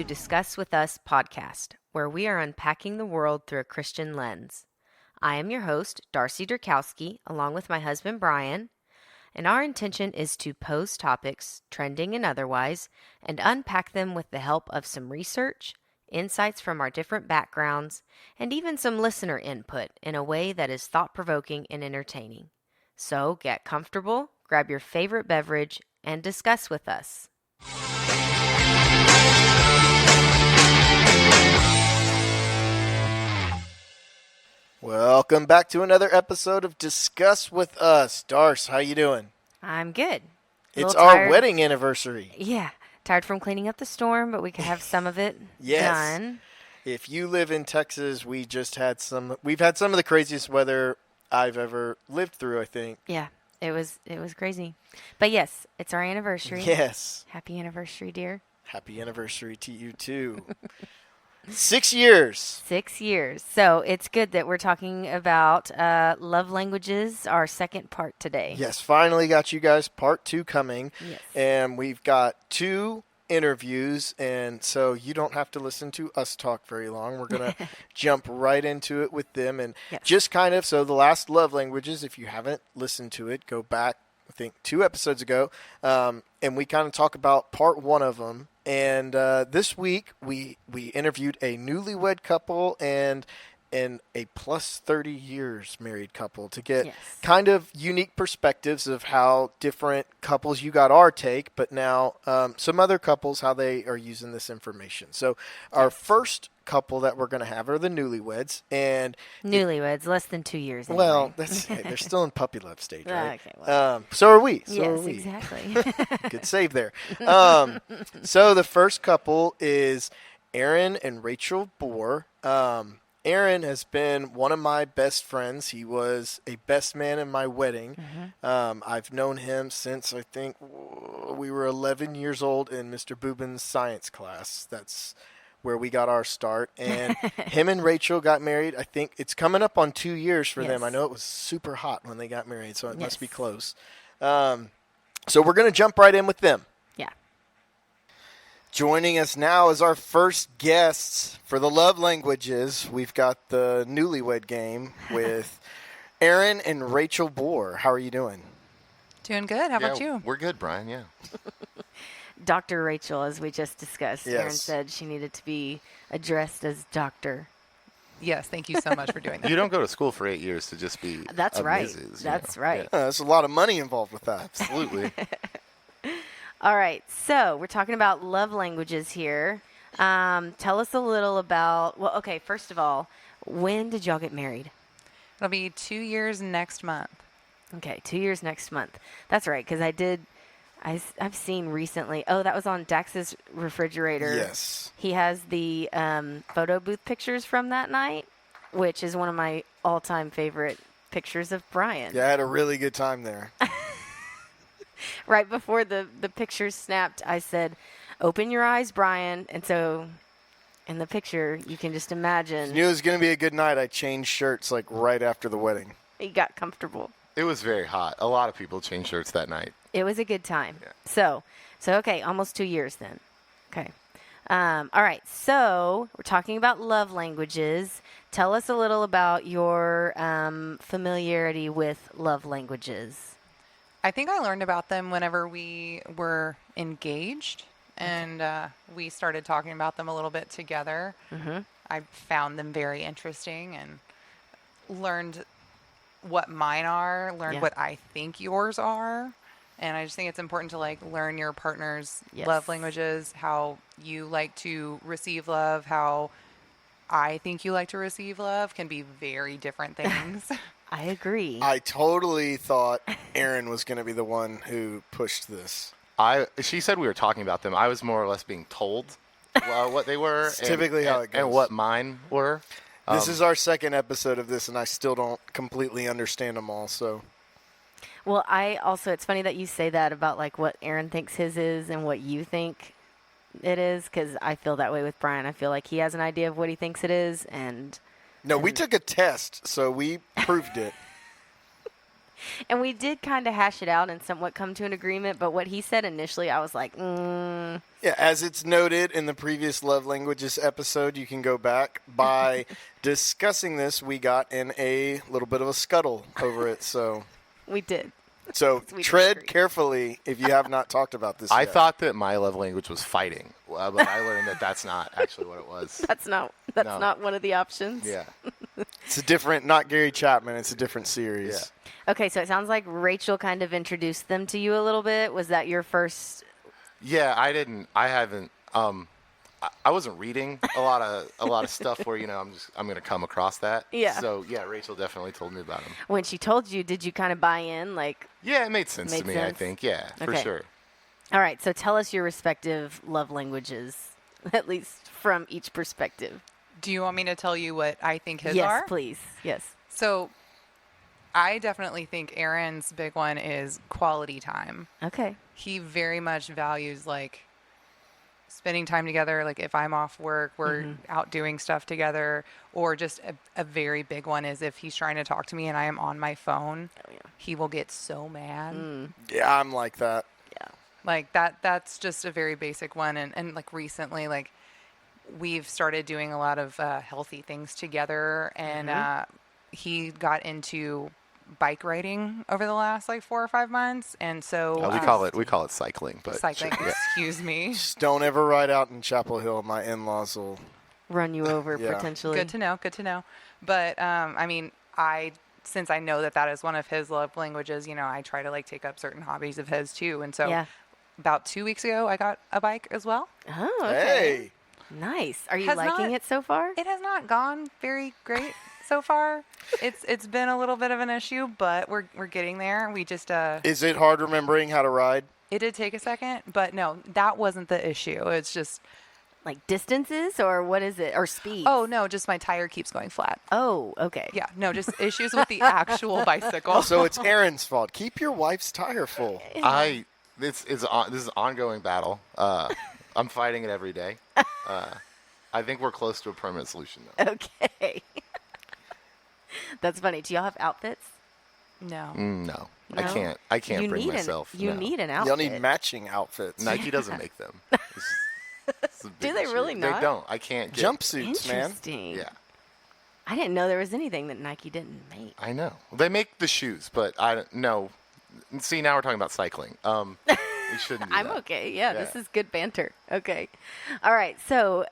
to Discuss With Us podcast, where we are unpacking the world through a Christian lens. I am your host, Darcy Durkowski, along with my husband, Brian, and our intention is to pose topics, trending and otherwise, and unpack them with the help of some research, insights from our different backgrounds, and even some listener input in a way that is thought-provoking and entertaining. So get comfortable, grab your favorite beverage, and discuss with us. Welcome back to another episode of Discuss With Us. Darce, how you doing? I'm good. It's our wedding anniversary. Yeah. Tired from cleaning up the storm, but we could have some of it done. If you live in Texas, we've had some of the craziest weather I've ever lived through, I think. Yeah. It was crazy. But yes, it's our anniversary. Yes. Happy anniversary, dear. Happy anniversary to you too. 6 years. 6 years. So it's good that we're talking about love languages, our second part today. Yes, finally got you guys part 2 coming. Yes. And we've got 2 interviews, and so you don't have to listen to us talk very long. We're going to jump right into it with them. And just kind of, so the last love languages, if you haven't listened to it, go back, I think, 2 episodes ago, and we kind of talk about part 1 of them. And this week, we interviewed a newlywed couple and a plus 30 years married couple to get kind of unique perspectives of how different couples, you got our take, but now some other couples, how they are using this information. So our first couple that we're going to have are the newlyweds. And newlyweds, less than 2 years anyway. Well, they're still in puppy love stage, right? Okay, well. So are we. Exactly. Good save there. So the first couple is Aaron and Rachel Boer. Aaron has been one of my best friends. He was a best man in my wedding. Mm-hmm. I've known him since, I think, we were 11 years old in Mr. Boobin's science class. That's where we got our start. And him and Rachel got married. I think it's coming up on 2 years for them. I know it was super hot when they got married, so it must be close. So we're going to jump right in with them. Yeah. Joining us now is our first guests for the love languages. We've got the newlywed game with Aaron and Rachel Boer. How are you doing? Doing good. How about you? We're good, Brian. Yeah. Dr. Rachel, as we just discussed. Yes. Aaron said she needed to be addressed as doctor. Yes, thank you so much for doing that. You don't go to school for 8 years to just be That's right. Mrs., That's right. Yeah, there's a lot of money involved with that. Absolutely. All right, so we're talking about love languages here. Tell us a little about, first of all, when did y'all get married? It'll be 2 years next month. Okay, 2 years next month. That's right, because I've seen recently, that was on Dax's refrigerator. Yes. He has the photo booth pictures from that night, which is one of my all-time favorite pictures of Brian. Yeah, I had a really good time there. Right before the picture snapped, I said, "Open your eyes, Brian." And so in the picture, you can just imagine. You knew it was going to be a good night. I changed shirts like right after the wedding. He got comfortable. It was very hot. A lot of people changed shirts that night. It was a good time. Yeah. So okay, almost 2 years then. Okay. All right, so we're talking about love languages. Tell us a little about your familiarity with love languages. I think I learned about them whenever we were engaged, and we started talking about them a little bit together. Mm-hmm. I found them very interesting and learned what mine are, learned what I think yours are. And I just think it's important to learn your partner's love languages, how you like to receive love, how I think you like to receive love can be very different things. I agree. I totally thought Aaron was going to be the one who pushed this. She said we were talking about them. I was more or less being told what they were. It's typically how it goes. And what mine were. This is our second episode of this, and I still don't completely understand them all, so. Well, it's funny that you say that about what Aaron thinks his is and what you think it is, because I feel that way with Brian. I feel like he has an idea of what he thinks it is, and... No, we took a test, so we proved it. And we did kind of hash it out and somewhat come to an agreement, but what he said initially, I was like, Yeah, as it's noted in the previous Love Languages episode, you can go back. By discussing this, we got in a little bit of a scuttle over it, so... We did. So tread carefully if you have not talked about this I yet. thought that my love language was fighting, but I learned that that's not actually what it was. That's not one of the options. Yeah. It's a different, not Gary Chapman, it's a different series. Yeah. Okay, so it sounds like Rachel kind of introduced them to you a little bit. Was that your first? Yeah, I haven't. I wasn't reading a lot of stuff where I'm gonna come across that. Yeah. So yeah, Rachel definitely told me about him. When she told you, did you kind of buy in? Like. Yeah, it made sense to me. I think. Yeah, for sure. All right, so tell us your respective love languages, at least from each perspective. Do you want me to tell you what I think his are? Yes, please. Yes. So I definitely think Aaron's big one is quality time. Okay. He very much values like spending time together. Like if I'm off work, we're out doing stuff together. Or just a very big one is if he's trying to talk to me and I am on my phone, he will get so mad. Yeah, I'm like that. Yeah. Like that's just a very basic one. And like recently, like we've started doing a lot of healthy things together. And he got into bike riding over the last like 4 or 5 months, and so we call it cycling, but cycling. Sure. Excuse me. Just don't ever ride out in Chapel Hill. My in-laws will run you over potentially. Good to know. But I mean, since I know that is one of his love languages, I try to like take up certain hobbies of his too, and so about 2 weeks ago, I got a bike as well. Oh, okay. Hey, nice. Are you liking it so far? It has not gone very great. So far, it's been a little bit of an issue, but we're getting there. We just is it hard remembering how to ride? It did take a second, but no, that wasn't the issue. It's just like distances, or what is it, or speed? Oh no, just my tire keeps going flat. Oh, okay. Yeah, no, just issues with the actual bicycle. So it's Aaron's fault. Keep your wife's tire full. This is an ongoing battle. I'm fighting it every day. I think we're close to a permanent solution though. Okay. That's funny. Do y'all have outfits? No. No. I can't bring myself. You need an outfit. Y'all need matching outfits. Nike doesn't make them. Do they really not? They don't. I can't get jumpsuits, man. Interesting. Yeah. I didn't know there was anything that Nike didn't make. I know. They make the shoes, but I don't know. See, now we're talking about cycling. We shouldn't do I'm that. okay. Yeah, this is good banter. Okay. All right. So,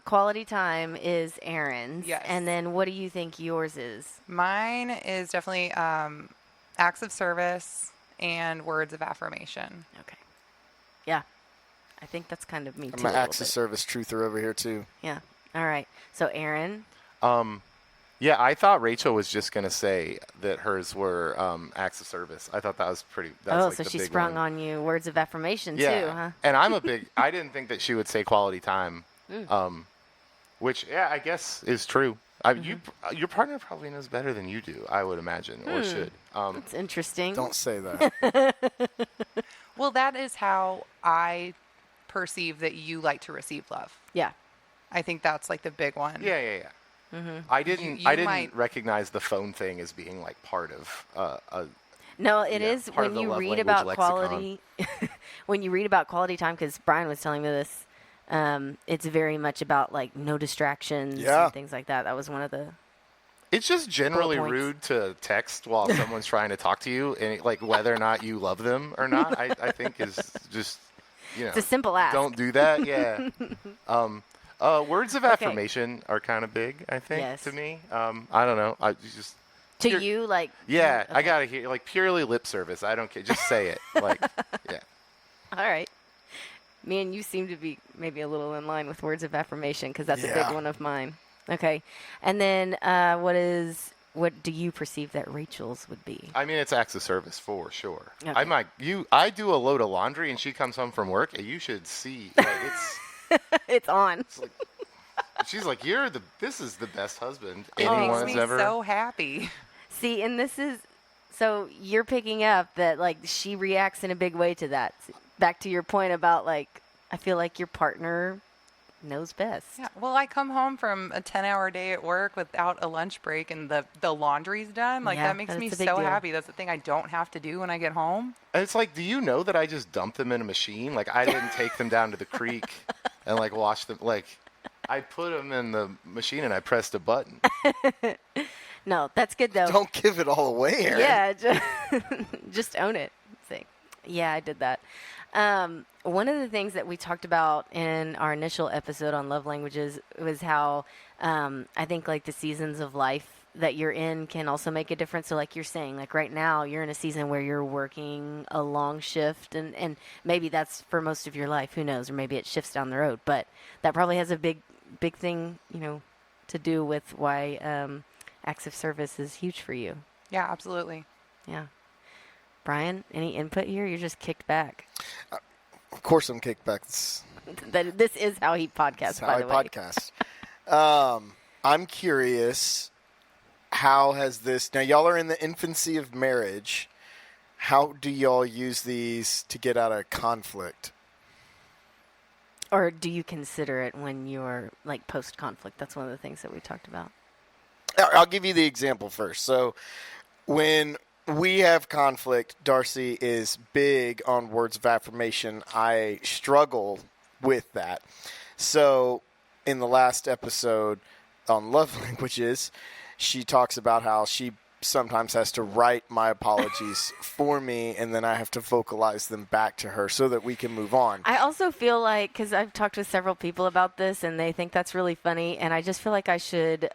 quality time is Aaron's. Yes. And then what do you think yours is? Mine is definitely acts of service and words of affirmation. Okay. Yeah. I think that's kind of me too. I'm an acts of service truther over here too. Yeah. All right. So, Aaron. Yeah, I thought Rachel was just going to say that hers were acts of service. I thought that was pretty. That's so she sprung on you words of affirmation too, huh? And I didn't think that she would say quality time, which, I guess is true. Your partner probably knows better than you do, I would imagine, or should. That's interesting. Don't say that. Well, that is how I perceive that you like to receive love. Yeah. I think that's like the big one. Yeah. Mm-hmm. I didn't recognize the phone thing as being like part of No, it is when you read about quality. When you read about quality time, because Brian was telling me this, it's very much about like no distractions and things like that. That was one of the. It's just generally rude to text while someone's trying to talk to you, and like whether or not you love them or not. I think is just it's a simple ask. Don't do that. Yeah. Words of affirmation are kind of big, I think, to me. I don't know. You like? Yeah, okay. I gotta hear like purely lip service. I don't care. Just say it. Like, yeah. All right. Me and you seem to be maybe a little in line with words of affirmation because that's a big one of mine. Okay, and then what do you perceive that Rachel's would be? I mean, it's acts of service for sure. Okay. I do a load of laundry and she comes home from work and you should see like it's. It's on. It's like, she's like, this is the best husband anyone's makes me ever. So happy. See, and this is, so you're picking up that like she reacts in a big way to that. Back to your point about like, I feel like your partner knows best. Yeah. Well, I come home from a 10-hour day at work without a lunch break and the laundry's done. Like, that makes me so happy. That's the thing I don't have to do when I get home. And it's like, do you know that I just dumped them in a machine? Like, I didn't take them down to the creek and, like, wash them. Like, I put them in the machine and I pressed a button. No, that's good, though. Don't give it all away, Aaron. Yeah, just own it. Yeah, I did that. One of the things that we talked about in our initial episode on love languages was how I think like the seasons of life that you're in can also make a difference. So like you're saying, like right now you're in a season where you're working a long shift and maybe that's for most of your life, who knows, or maybe it shifts down the road, but that probably has a big thing, to do with why acts of service is huge for you. Yeah, absolutely. Yeah. Brian, any input here? You're just kicked back. Of course I'm kicked back. This is how he podcasts, by the way. Podcast. I'm curious, how has this... Now, y'all are in the infancy of marriage. How do y'all use these to get out of conflict? Or do you consider it when you're, like, post-conflict? That's one of the things that we talked about. I'll give you the example first. So, when we have conflict, Darcy is big on words of affirmation. I struggle with that. So, in the last episode on love languages, she talks about how she sometimes has to write my apologies for me, and then I have to vocalize them back to her so that we can move on. I also feel like, because I've talked with several people about this, and they think that's really funny, and I just feel like I should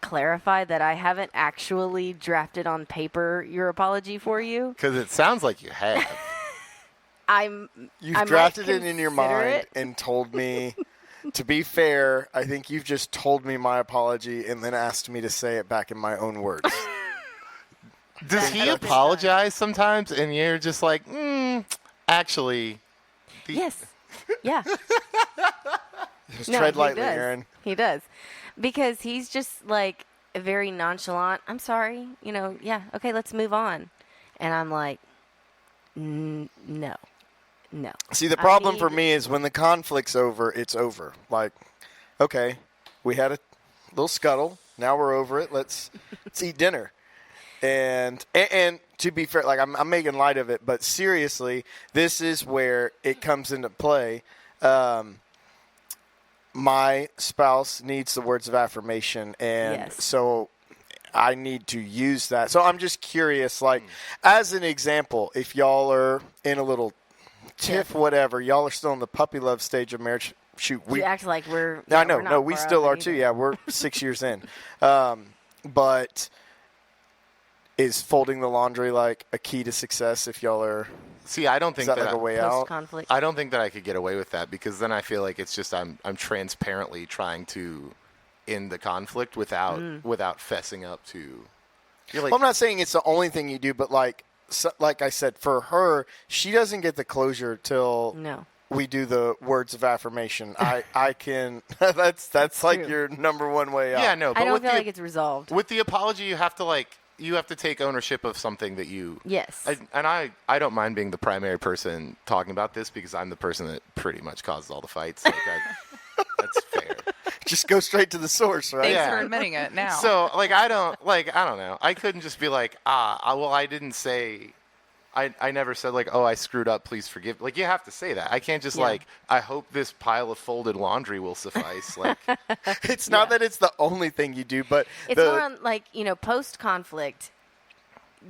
clarify that I haven't actually drafted on paper your apology for you. Because it sounds like you have. You've drafted it in your mind and told me... To be fair, I think you've just told me my apology and then asked me to say it back in my own words. Does he apologize sometimes and you're just like, actually? Yes. Yeah. Just tread lightly, Aaron. He does. Because he's just like very nonchalant. I'm sorry. Yeah. Okay, let's move on. And I'm like, no. No. See, the problem for me is when the conflict's over, it's over. Like, okay, we had a little scuttle. Now we're over it. Let's eat dinner. And to be fair, like I'm making light of it, but seriously, this is where it comes into play. My spouse needs the words of affirmation, and so I need to use that. So I'm just curious, like, as an example, if y'all are in a little tiff, whatever, y'all are still in the puppy love stage of marriage. Shoot, we act like we're. I know, no, we still are too. Yeah, we're 6 years in. But is folding the laundry like a key to success if y'all are? See, I don't think that like a way out. I don't think that I could get away with that because then I feel like it's just I'm transparently trying to end the conflict without fessing up to. Well, I'm not saying it's the only thing you do, but like I said, for her, she doesn't get the closure till we do the words of affirmation. I can. That's like your number one way out. Yeah, no, but I don't feel like it's resolved. With the apology, you have to take ownership of something that you. Yes. I don't mind being the primary person talking about this because I'm the person that pretty much causes all the fights. Like that's fair. Just go straight to the source, right? Thanks for admitting it now. So, I don't know. I couldn't just be like, I didn't say, I never said like, oh, I screwed up, please forgive. Like, you have to say that. I can't just like, I hope this pile of folded laundry will suffice. Like, it's not that it's the only thing you do, but it's more on like, post-conflict,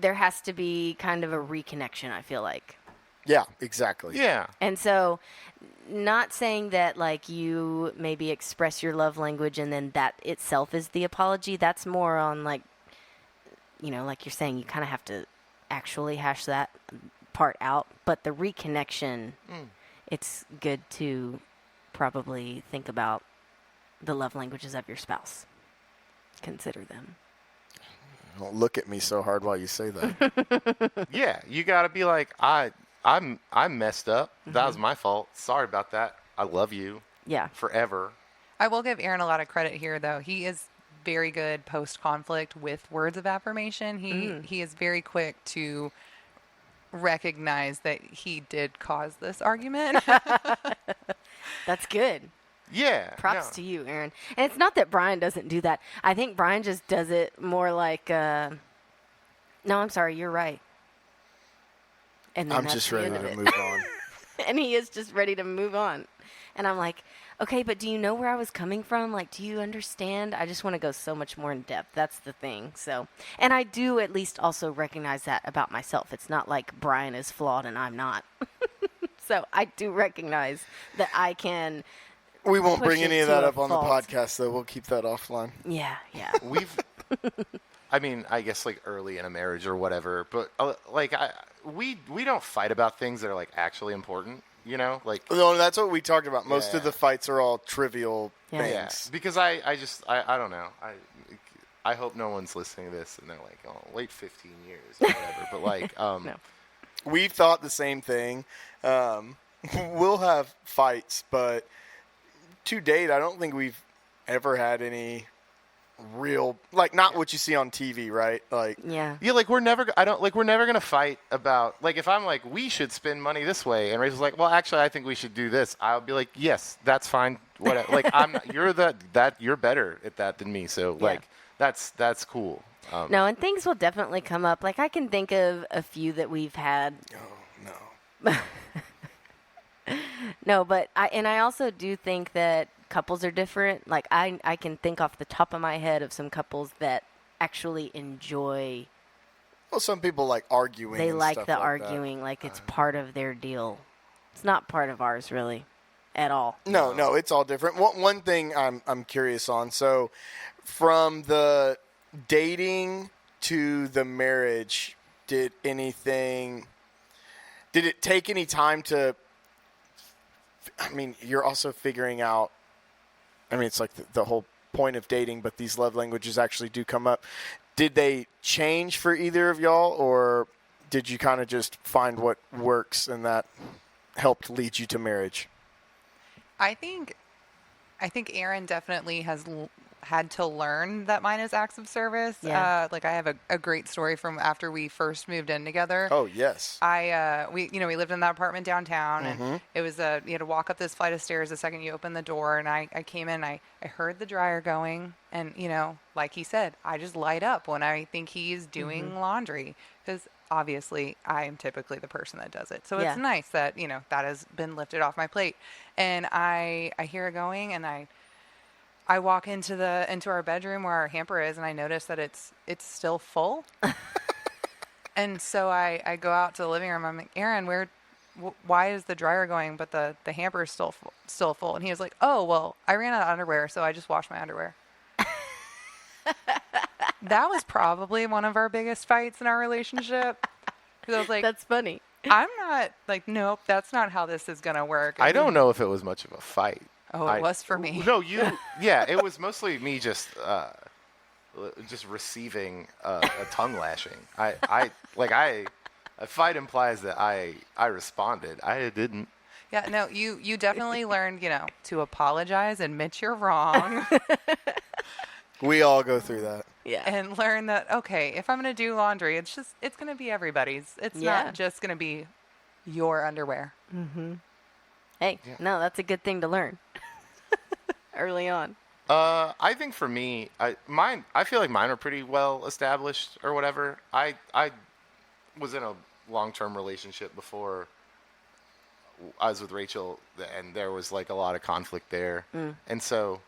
there has to be kind of a reconnection, I feel like. Yeah, exactly. Yeah. And so not saying that like you maybe express your love language and then that itself is the apology. That's more on like, like you're saying, you kind of have to actually hash that part out. But the reconnection, it's good to probably think about the love languages of your spouse. Consider them. Don't look at me so hard while you say that. Yeah, you got to be like, I messed up. That was my fault. Sorry about that. I love you. Yeah. Forever. I will give Aaron a lot of credit here, though. He is very good post-conflict with words of affirmation. He is very quick to recognize that he did cause this argument. That's good. Yeah. Props to you, Aaron. And it's not that Brian doesn't do that. I think Brian just does it more like, no, I'm sorry, you're right. And then I'm just ready to move on. And he is just ready to move on. And I'm like, okay, but do you know where I was coming from? Like, do you understand? I just want to go so much more in depth. That's the thing. So, and I do at least also recognize that about myself. It's not like Brian is flawed and I'm not. So I do recognize that I can. We won't bring any of that up on the fault. podcast, though. We'll keep that offline. Yeah, yeah. I mean, I guess like early in a marriage or whatever, but like we don't fight about things that are like actually important, you know? Like no, that's what we talked about. Most of the fights are all trivial things. Yeah, because I don't know. I hope no one's listening to this and they're like, oh, wait 15 years or whatever. But like, No. We've thought the same thing. We'll have fights, but to date, I don't think we've ever had any real, like, not what you see on TV, right? Like, Yeah. like we're never gonna fight about, like, if I'm like, we should spend money this way, and Rachel's like, well, actually, I think we should do this. I'll be like, yes, that's fine. Whatever. Like, you're you're better at that than me. So like, that's cool. No, and things will definitely come up. Like, I can think of a few that we've had. oh no. No, but I also do think that couples are different. Like, I can think off the top of my head of some couples that actually enjoy. Well, some people like arguing. They and like stuff the like arguing, that. like it's part of their deal. It's not part of ours, really, at all. No, it's all different. One thing I'm curious on. So, from the dating to the marriage, did it take any time to? I mean, you're also figuring out. I mean, it's like the whole point of dating, but these love languages actually do come up. Did they change for either of y'all, or did you kind of just find what works and that helped lead you to marriage? I think Aaron definitely has had to learn that mine is acts of service. Yeah. Like, I have a great story from after we first moved in together. Oh, yes. We lived in that apartment downtown, and it was you had to walk up this flight of stairs the second you open the door, and I came in, I heard the dryer going, and like he said, I just light up when I think he's doing laundry, because obviously I am typically the person that does it. So it's nice that that has been lifted off my plate, and I hear it going, and I walk into our bedroom where our hamper is, and I notice that it's still full. And so I go out to the living room. I'm like, Aaron, why is the dryer going, but the hamper is still full? And he was like, oh, well, I ran out of underwear, so I just washed my underwear. That was probably one of our biggest fights in our relationship. Because I was like, That's funny. I'm not like, nope, that's not how this is going to work. I don't know if it was much of a fight. Oh, it was for me. No, it was mostly me just receiving a tongue lashing. A fight implies that I responded. I didn't. Yeah, no, you definitely learned, to apologize, admit you're wrong. We all go through that. Yeah. And learn that, okay, if I'm going to do laundry, it's going to be everybody's. It's not just going to be your underwear. Mm-hmm. Hey, no, that's a good thing to learn early on. I think for me, I feel like mine are pretty well established or whatever. I was in a long-term relationship before I was with Rachel, and there was like a lot of conflict there. And so,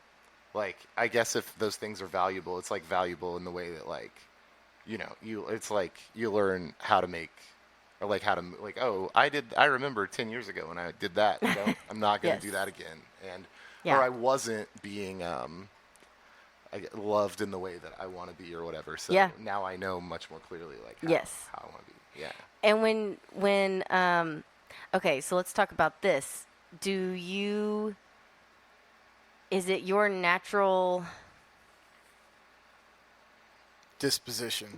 like, I guess if those things are valuable, it's like valuable in the way that, like, it's like you learn how to make, or like how to, like, oh, I remember 10 years ago when I did that. I'm not going to do that again. And, or I wasn't being loved in the way that I want to be or whatever. So now I know much more clearly, like, how I want to be. Yeah. And when okay, so let's talk about this. Is it your natural disposition?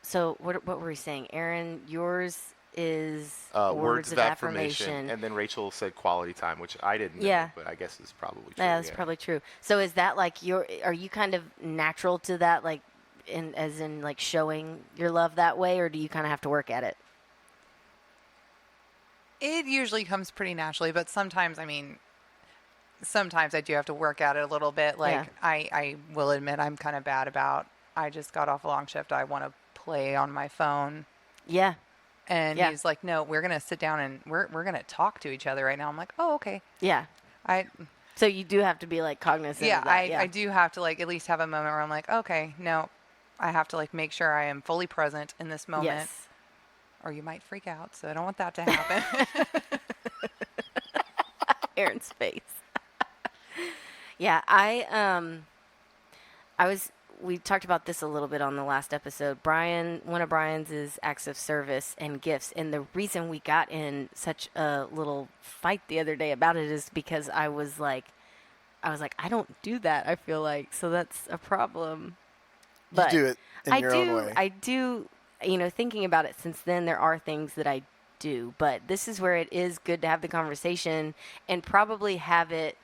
So what were we saying? Aaron, yours is words of affirmation. And then Rachel said quality time, which I didn't know, but I guess is probably true. Yeah, that's probably true. So is that like are you kind of natural to that, like, as in like showing your love that way, or do you kind of have to work at it? It usually comes pretty naturally, but sometimes, sometimes I do have to work at it a little bit. Like, I will admit I'm kind of bad about, I just got off a long shift. I want to play on my phone. Yeah. And he's like, no, we're going to sit down and we're going to talk to each other right now. I'm like, oh, okay. Yeah. So you do have to be like cognizant of that. I do have to like at least have a moment where I'm like, okay, no, I have to like make sure I am fully present in this moment. Yes. Or you might freak out. So I don't want that to happen. Aaron's face. Yeah, we talked about this a little bit on the last episode. One of Brian's is acts of service and gifts. And the reason we got in such a little fight the other day about it is because I was like, I don't do that, I feel like. So that's a problem. But you do it in your own way. I do, thinking about it since then, there are things that I do. But this is where it is good to have the conversation and probably have it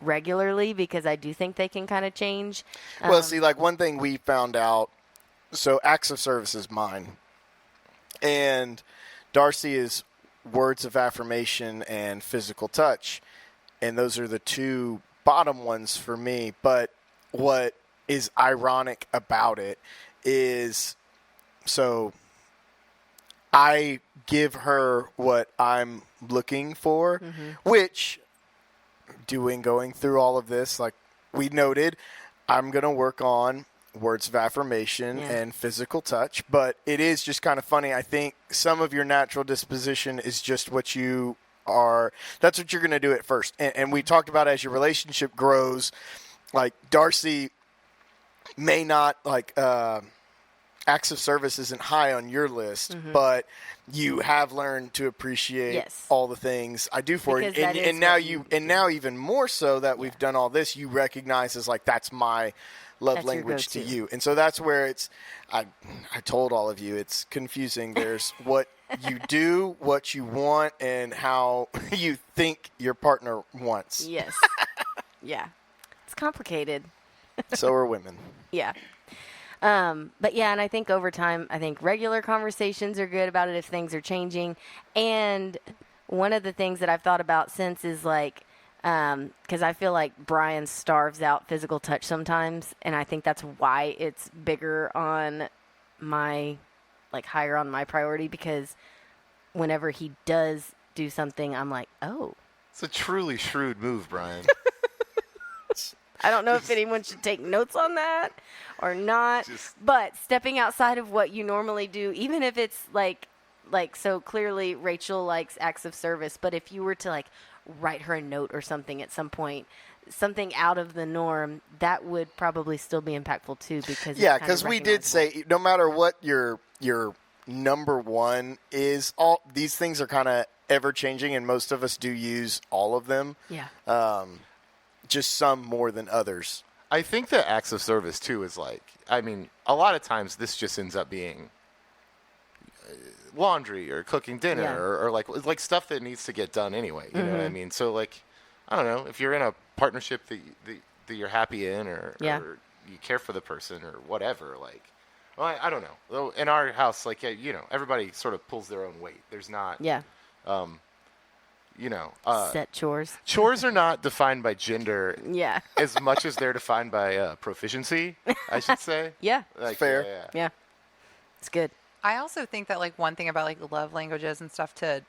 regularly, because I do think they can kind of change. Well, see, like one thing we found out, so acts of service is mine. And Darcy is words of affirmation and physical touch. And those are the two bottom ones for me. But what is ironic about it is, so I give her what I'm looking for, which going through all of this, like we noted, I'm going to work on words of affirmation and physical touch, but it is just kind of funny. I think some of your natural disposition is just what you are. That's what you're going to do at first. And we talked about as your relationship grows, like Darcy may not like, acts of service isn't high on your list, but you have learned to appreciate all the things I do for you. And now even more so that we've done all this, you recognize as like, that's my love language to you. And so that's where it's, I told all of you, it's confusing. There's what you do, what you want, and how you think your partner wants. Yes. Yeah. It's complicated. So are women. Yeah. But yeah, and I think over time, I think regular conversations are good about it if things are changing. And one of the things that I've thought about since is like, because I feel like Brian starves out physical touch sometimes, and I think that's why it's bigger on my, like higher on my priority, because whenever he does do something, I'm like, oh. It's a truly shrewd move, Brian. I don't know if anyone should take notes on that or not, but stepping outside of what you normally do, even if it's like, so clearly Rachel likes acts of service, but if you were to like write her a note or something at some point, something out of the norm, that would probably still be impactful too, because we did say no matter what your number one is, all these things are kind of ever changing, and most of us do use all of them. Yeah. Just some more than others. I think that acts of service too is like, a lot of times this just ends up being laundry or cooking dinner or like stuff that needs to get done anyway. You know what I mean? So like, I don't know, if you're in a partnership that you're happy in or you care for the person or whatever, like, well, I don't know. In our house, like, everybody sort of pulls their own weight. There's not, set chores. Chores are not defined by gender as much as they're defined by proficiency, I should say. Yeah. Like, fair. Yeah. It's good. I also think that like one thing about like love languages and stuff to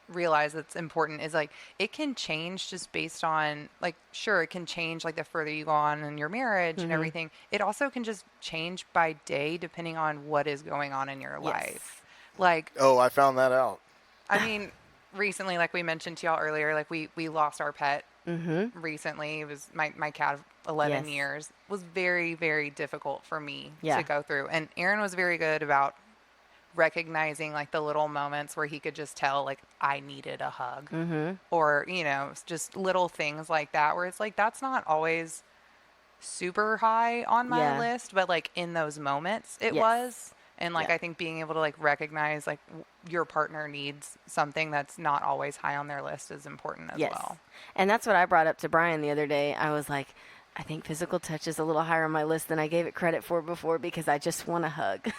realize that's important is like it can change just based on like, sure, it can change like the further you go on in your marriage and everything. It also can just change by day depending on what is going on in your life. Like, oh, I found that out. I mean, recently, like we mentioned to y'all earlier, like we lost our pet recently. It was my cat of 11 years. It was very, very difficult for me to go through. And Aaron was very good about recognizing like the little moments where he could just tell like I needed a hug or, just little things like that where it's like, that's not always super high on my list, but like in those moments it was. And like, I think being able to like recognize like your partner needs something that's not always high on their list is important as well. And that's what I brought up to Brian the other day. I was like, I think physical touch is a little higher on my list than I gave it credit for before because I just want a hug.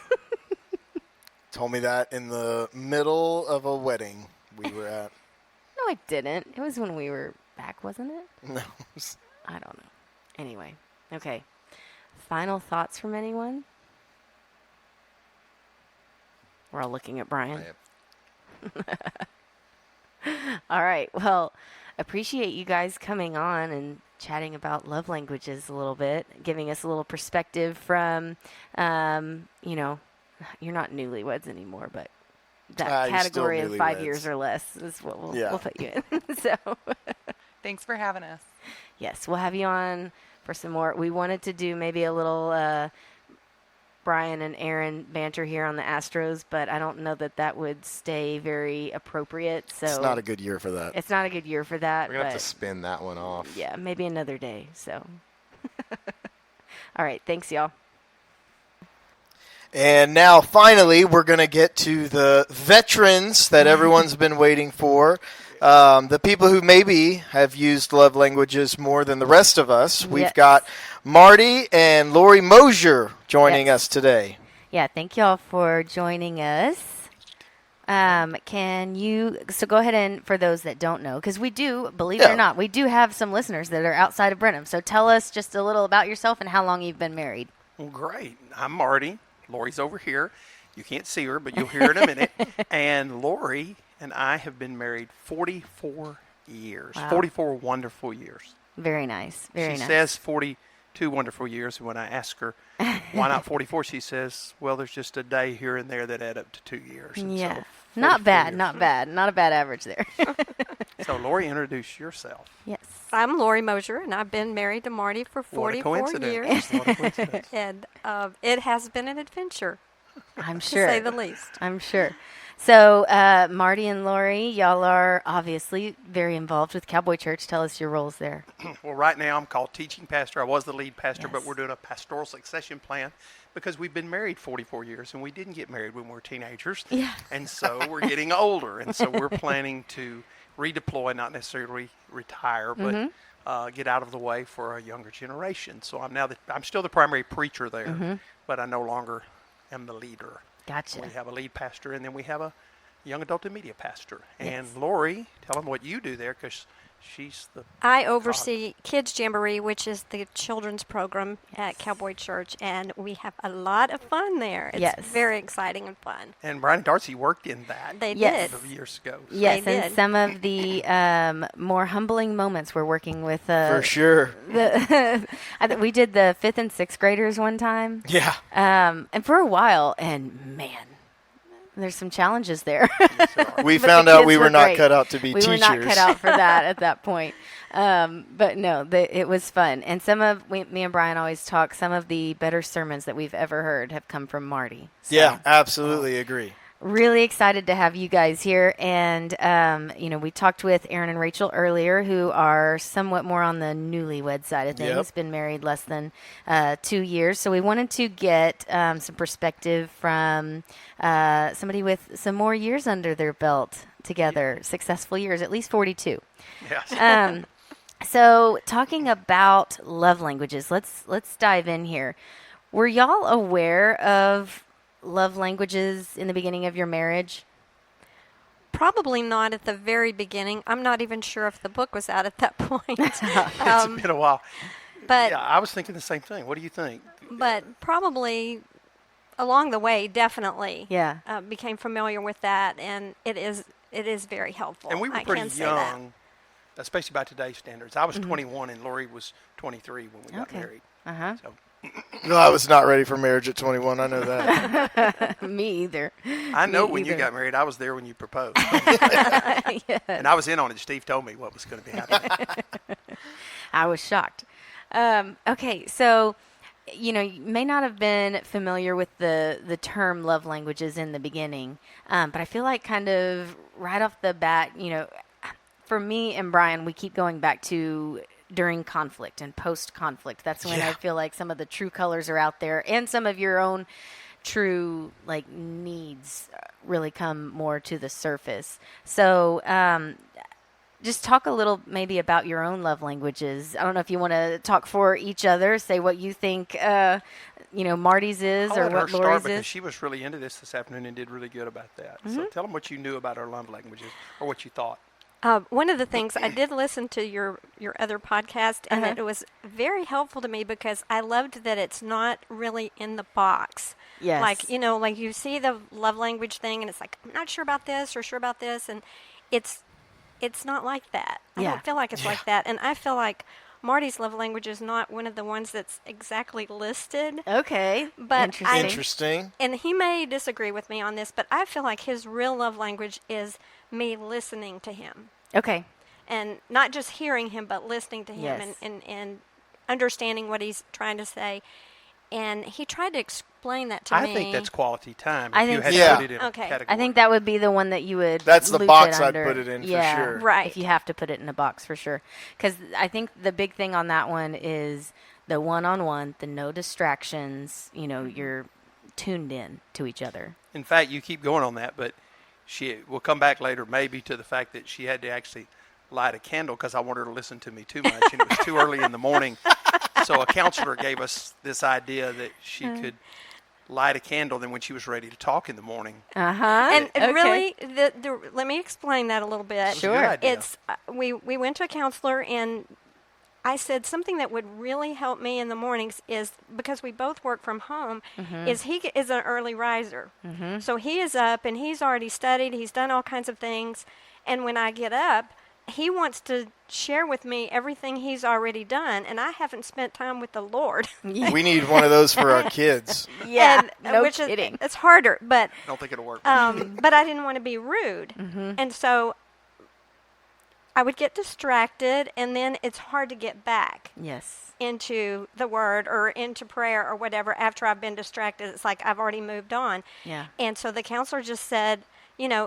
Told me that in the middle of a wedding we were at. No, I didn't. It was when we were back, wasn't it? No. I don't know. Anyway, okay. Final thoughts from anyone? We're all looking at Brian. All right. Well, appreciate you guys coming on and chatting about love languages a little bit, giving us a little perspective from, you're not newlyweds anymore, but that category of 5 years or less is what we'll put you in. So, thanks for having us. Yes, we'll have you on for some more. We wanted to do maybe a little Brian and Aaron banter here on the Astros, but I don't know that would stay very appropriate. So it's not a good year for that. It's not a good year for that. We're going to have to spin that one off. Yeah, maybe another day. So, all right. Thanks, y'all. And now, finally, we're going to get to the veterans that everyone's been waiting for. The people who maybe have used love languages more than the rest of us. We've got Marty and Lori Mosher joining us today. Yeah, thank y'all for joining us. So go ahead and, for those that don't know, because we do, believe it or not, we do have some listeners that are outside of Brenham. So tell us just a little about yourself and how long you've been married. Well, great. I'm Marty. Lori's over here. You can't see her, but you'll hear in a minute. And Lori and I have been married 44 years. Wow. 44 wonderful years. Very nice. Very nice. She says 42 wonderful years. And when I ask her, why not 44, she says, well, there's just a day here and there that add up to 2 years. And yeah. So not bad. Not bad. Not a bad average there. So, Lori, introduce yourself. Yes. I'm Lori Mosher, and I've been married to Marty for 44 years. What a coincidence. And it has been an adventure. I'm sure. To say the least. I'm sure. So, Marty and Lori, y'all are obviously very involved with Cowboy Church. Tell us your roles there. Well, right now I'm called teaching pastor. I was the lead pastor, but we're doing a pastoral succession plan because we've been married 44 years, and we didn't get married when we were teenagers. Yeah. And so we're getting older, and so we're planning to redeploy, not necessarily retire, but get out of the way for a younger generation. So I'm still the primary preacher there, but I no longer am the leader. Gotcha. We have a lead pastor, and then we have a young adult and media pastor. And Lori, tell them what you do there, because she's the... I oversee Kids Jamboree, which is the children's program at Cowboy Church, and we have a lot of fun there. It's very exciting and fun. And Brian and Darcy worked in that. They did. Years ago. So. Yes, and some of the more humbling moments we're working with... For sure. We did the 5th and 6th graders one time. Yeah. And for a while, and man... There's some challenges there. We found out we were not cut out to be teachers. We were not cut out for that at that point. But no, it was fun. And me and Brian always talk, some of the better sermons that we've ever heard have come from Marty. So, yeah, absolutely agree. Really excited to have you guys here. And, we talked with Aaron and Rachel earlier, who are somewhat more on the newlywed side of things, been married less than 2 years. So we wanted to get some perspective from somebody with some more years under their belt together, successful years, at least 42. Yes. So talking about love languages, let's dive in here. Were y'all aware of love languages in the beginning of your marriage? Probably not at the very beginning. I'm not even sure if the book was out at that point. It's been a while. But yeah, I was thinking the same thing. What do you think? But probably along the way, definitely became familiar with that, and it is very helpful. And we were pretty young, especially by today's standards. I was 21 and Lori was 23 when we got married. So. No, I was not ready for marriage at 21. I know that. Me either. I know when you got married. I was there when you proposed. And I was in on it. Steve told me what was going to be happening. I was shocked. Okay, so, you may not have been familiar with the term love languages in the beginning, but I feel like kind of right off the bat, for me and Brian, we keep going back to during conflict and post-conflict. That's when I feel like some of the true colors are out there, and some of your own true needs really come more to the surface. So just talk a little maybe about your own love languages. I don't know if you want to talk for each other, say what you think Marty's is I'll or let her what start Lori's because is? she was really into this afternoon and did really good about that. So tell them what you knew about our love languages or what you thought. One of the things I did listen to your other podcast, and it was very helpful to me because I loved that it's not really in the box. Yes. Like you see the love language thing, and it's like, I'm not sure about this or sure about this, and it's not like that. I don't feel like it's like that, and I feel like Marty's love language is not one of the ones that's exactly listed. Okay. But Interesting. And he may disagree with me on this, but I feel like his real love language is me listening to him. Okay. And not just hearing him, but listening to him Yes. and understanding what he's trying to say. And he tried to explain that to me. I think that's quality time. I if think you had so. to put it in a Okay. category. I think that would be the one that you would. That's the loop box it I'd under. put it in for Yeah, sure. Right. If you have to put it in a box for sure, because I think the big thing on that one is the one-on-one, the no distractions. You're tuned in to each other. In fact, you keep going on that, but we'll come back later maybe to the fact that she had to actually light a candle because I want her to listen to me too much, and it was too early in the morning. So a counselor gave us this idea that she could light a candle then when she was ready to talk in the morning. And Okay. really, let me explain that a little bit. Sure. Good idea. It's we went to a counselor, and I said something that would really help me in the mornings is because we both work from home. Is he is an early riser, so he is up and he's already studied. He's done all kinds of things, and when I get up, he wants to share with me everything he's already done, and I haven't spent time with the Lord. We need one of those for our kids. Yeah, And, no which kidding. It's harder, but I don't think it'll work. but I didn't want to be rude, and so I would get distracted, and then it's hard to get back Yes. into the Word or into prayer or whatever after I've been distracted. It's like I've already moved on. Yeah. And so the counselor just said,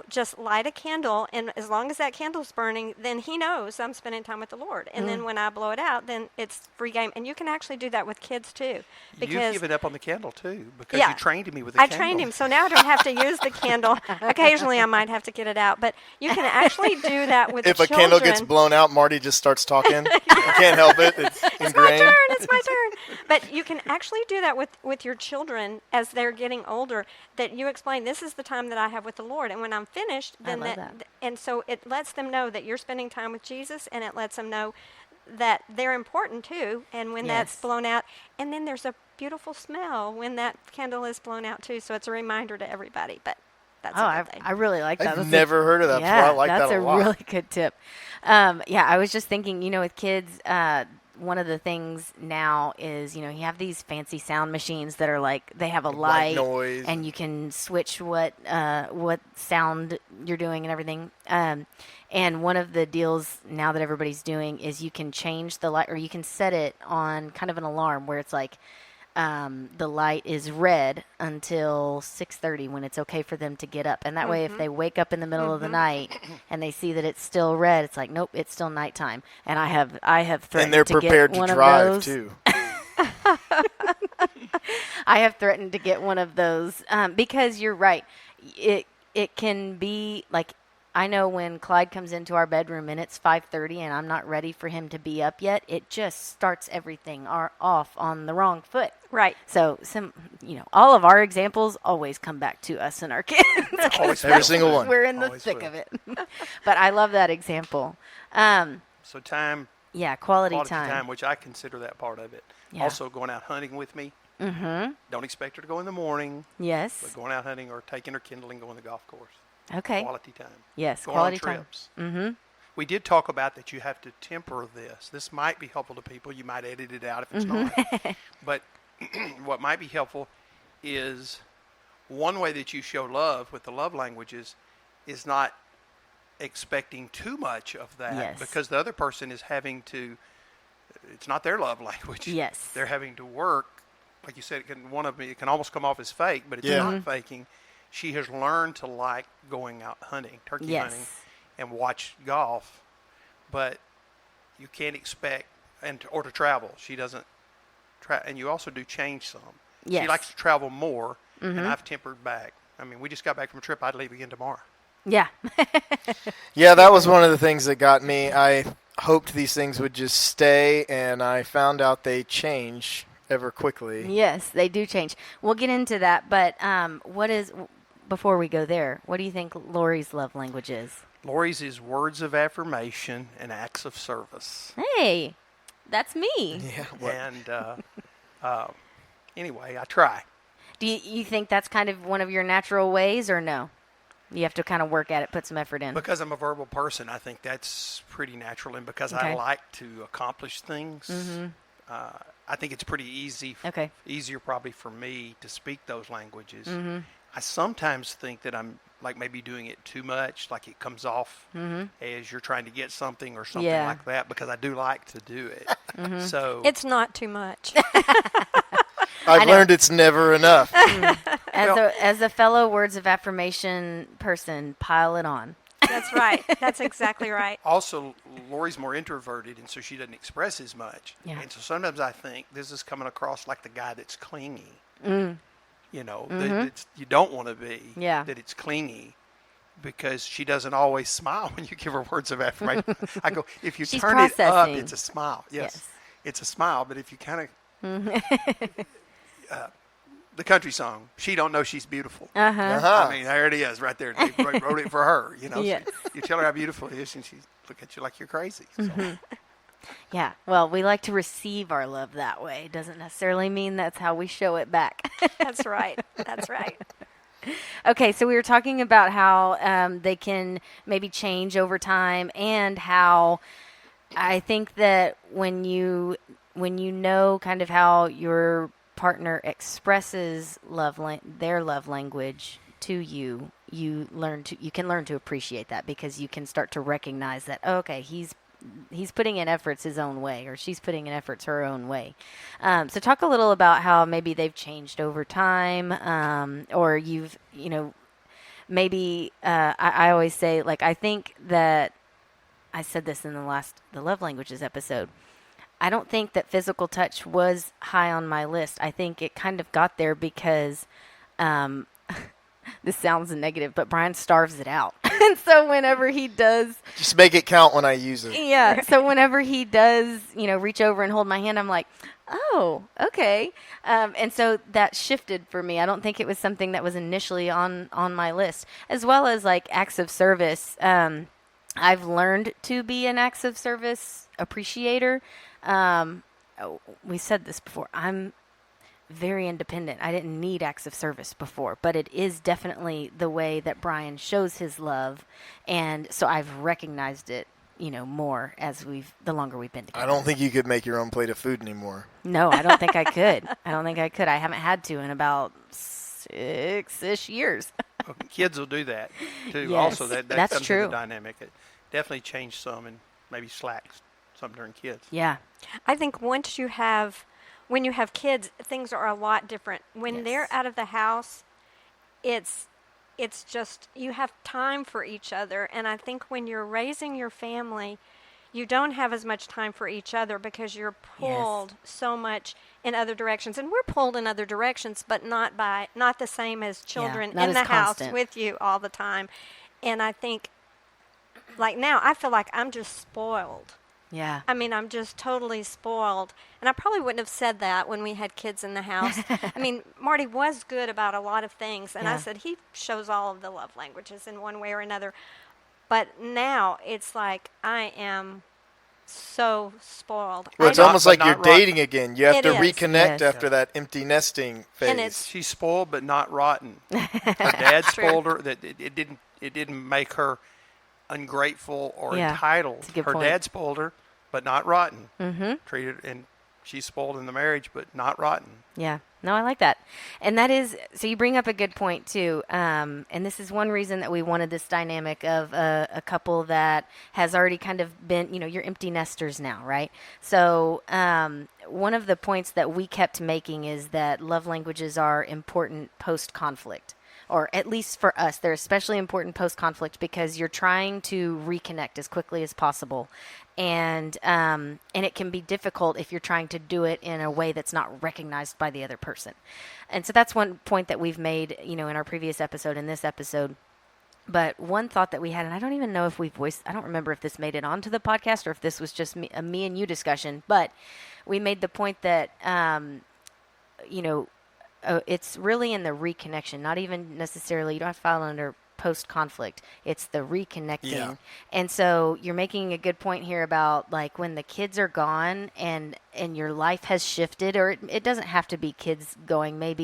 just light a candle, and as long as that candle's burning, then he knows I'm spending time with the Lord. And then when I blow it out, then it's free game. And you can actually do that with kids too. You've given up on the candle too because Yeah. you trained me with the candle. I trained him, so now I don't have to use the candle. Occasionally, I might have to get it out, but you can actually do that with If a children. candle gets blown out, Marty just starts talking. I can't help it. It's ingrained. It's my turn. But you can actually do that with your children as they're getting older, that you explain, this is the time that I have with the Lord. And when I'm finished, then love that. and so it lets them know that you're spending time with Jesus, and it lets them know that they're important too. And when that's Yes. blown out, and then there's a beautiful smell when that candle is blown out too. So it's a reminder to everybody. But that's a good thing. I really like that. I've That's never heard of that before. I like that a lot. That's a really good tip. I was just thinking, with kids, one of the things now is, you have these fancy sound machines that are like, they have a White light noise. and you can switch what sound you're doing and everything. And one of the deals now that everybody's doing is you can change the light, or you can set it on kind of an alarm where it's like, the light is red until 6:30 when it's okay for them to get up. And that way, if they wake up in the middle of the night and they see that it's still red, it's like, nope, it's still nighttime. And I have threatened And they're to prepared get one to of drive those. too. I have threatened to get one of those because you're right. It can be like, I know when Clyde comes into our bedroom and it's 5:30 and I'm not ready for him to be up yet, it just starts everything off on the wrong foot. Right. So all of our examples always come back to us and our kids. Always Every will. single one. We're in the Always thick will. of it. But I love that example. So time, Quality quality time. time, which I consider that part of it. Yeah. Also going out hunting with me. Don't expect her to go in the morning, but Yes. going out hunting or taking her Kindle and going to the golf course. Okay. Quality time. Yes. Going Quality on time. trips. Mm-hmm. We did talk about that you have to temper this. This might be helpful to people. You might edit it out if it's not. But what might be helpful is one way that you show love with the love languages is not expecting too much of that Yes. because the other person is having to, it's not their love language. Yes. They're having to work. Like you said, it can almost come off as fake, but it's Yeah. not faking. She has learned to like going out hunting, turkey hunting, Yes. and watch golf, but you can't expect or to travel. She doesn't and you also do change some. Yes. She likes to travel more, and I've tempered back. I mean, we just got back from a trip. I'd leave again tomorrow. Yeah. Yeah, that was one of the things that got me. I hoped these things would just stay, and I found out they change ever quickly. Yes, they do change. We'll get into that, but before we go there, what do you think Lori's love language is? Lori's is words of affirmation and acts of service. Hey, that's me. Yeah. What? And anyway, I try. Do you think that's kind of one of your natural ways, or no? You have to kind of work at it, put some effort in. Because I'm a verbal person, I think that's pretty natural, and because I like to accomplish things, I think it's pretty easy. Easier probably for me to speak those languages. I sometimes think that I'm like maybe doing it too much, like it comes off as you're trying to get something or something like that, because I do like to do it. So it's not too much. I've learned it's never enough. As a fellow words of affirmation person, pile it on. That's right. That's exactly right. Also, Lori's more introverted, and so she doesn't express as much. Yeah. And so sometimes I think this is coming across like the guy that's clingy. You know, that you don't want to be. Yeah. That it's clingy, because she doesn't always smile when you give her words of affirmation. I go, if you She's turn it up, processing. it's a smile. Yes. It's a smile, but if you kind of the country song, "She Don't Know She's Beautiful." I mean, there it is, right there. They wrote it for her. You know, Yes. you tell her how beautiful it is, and she look at you like you're crazy. So. Yeah. Well, we like to receive our love that way. Doesn't necessarily mean that's how we show it back. That's right. That's right. Okay, so we were talking about how they can maybe change over time, and how I think that when you know kind of how your partner expresses their love language to you, you can learn to appreciate that, because you can start to recognize that, okay, he's putting in efforts his own way, or she's putting in efforts her own way. So talk a little about how maybe they've changed over time, or you've, maybe I always say, like, I think that I said this in the love languages episode. I don't think that physical touch was high on my list. I think it kind of got there because this sounds negative, but Brian starves it out. And so whenever he does... Just make it count when I use it. Yeah. So whenever he does, reach over and hold my hand, I'm like, oh, okay. And so that shifted for me. I don't think it was something that was initially on my list. As well as, like, acts of service. I've learned to be an acts of service appreciator. We said this before. I'm very independent. I didn't need acts of service before, but it is definitely the way that Brian shows his love, and so I've recognized it, more as the longer we've been together. I don't think you could make your own plate of food anymore. No, I don't think I could. I haven't had to in about 6-ish years. Well, kids will do that too. Yes, Also, that that's comes true. in the dynamic. It definitely changed some, and maybe slacks some during kids. Yeah. I think when you have kids, things are a lot different. When they're out of the house, it's just, you have time for each other. And I think when you're raising your family, you don't have as much time for each other, because you're pulled so much in other directions. And we're pulled in other directions, but not the same as children in the house with you all the time. And I think, like now, I feel like I'm just spoiled. Yeah. I mean, I'm just totally spoiled. And I probably wouldn't have said that when we had kids in the house. I mean, Marty was good about a lot of things. And I said he shows all of the love languages in one way or another. But now it's like I am so spoiled. Well, it's almost like you're dating again. You have to reconnect after that empty nesting phase. And she's spoiled but not rotten. Her dad spoiled her. That it didn't make her ungrateful or entitled. Her dad spoiled her, but not rotten. Treated, and she's spoiled in the marriage, but not rotten. Yeah. No, I like that. And that is, so you bring up a good point too. And this is one reason that we wanted this dynamic of a couple that has already kind of been, you're empty nesters now, right? So one of the points that we kept making is that love languages are important post-conflict. Or at least for us, they're especially important post-conflict, because you're trying to reconnect as quickly as possible. And it can be difficult if you're trying to do it in a way that's not recognized by the other person. And so that's one point that we've made, in our previous episode, in this episode. But one thought that we had, and I don't even know if I don't remember if this made it onto the podcast or if this was just a me and you discussion, but we made the point that it's really in the reconnection, not even necessarily, you don't have to file under post-conflict. It's the reconnecting. Yeah. And so you're making a good point here about like when the kids are gone and your life has shifted, or it doesn't have to be kids going. Maybe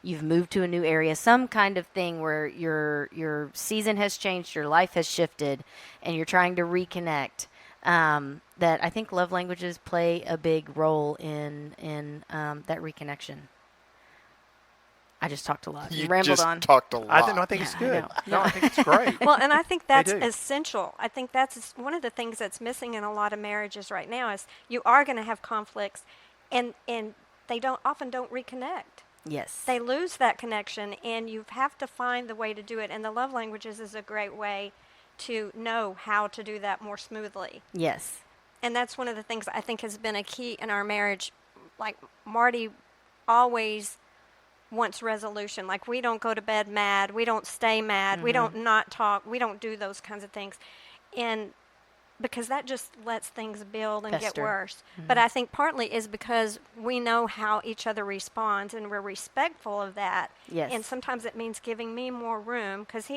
you've moved to a new area, some kind of thing where your season has changed, your life has shifted, and you're trying to reconnect. That I think love languages play a big role in that reconnection. I just talked a lot. You rambled just on. talked a lot. I think it's good. No, I think it's great. Well, and I think that's do. essential. I think that's one of the things that's missing in a lot of marriages right now is you are going to have conflicts, and they often don't reconnect. Yes. They lose that connection, and you have to find the way to do it. And the love languages is a great way to know how to do that more smoothly. Yes. And that's one of the things I think has been a key in our marriage. Like Marty always wants resolution. Like we don't go to bed mad. We don't stay mad. We don't not talk. We don't do those kinds of things. And because that just lets things build and get worse. But I think partly is because we know how each other responds and we're respectful of that. Yes. And sometimes it means giving me more room because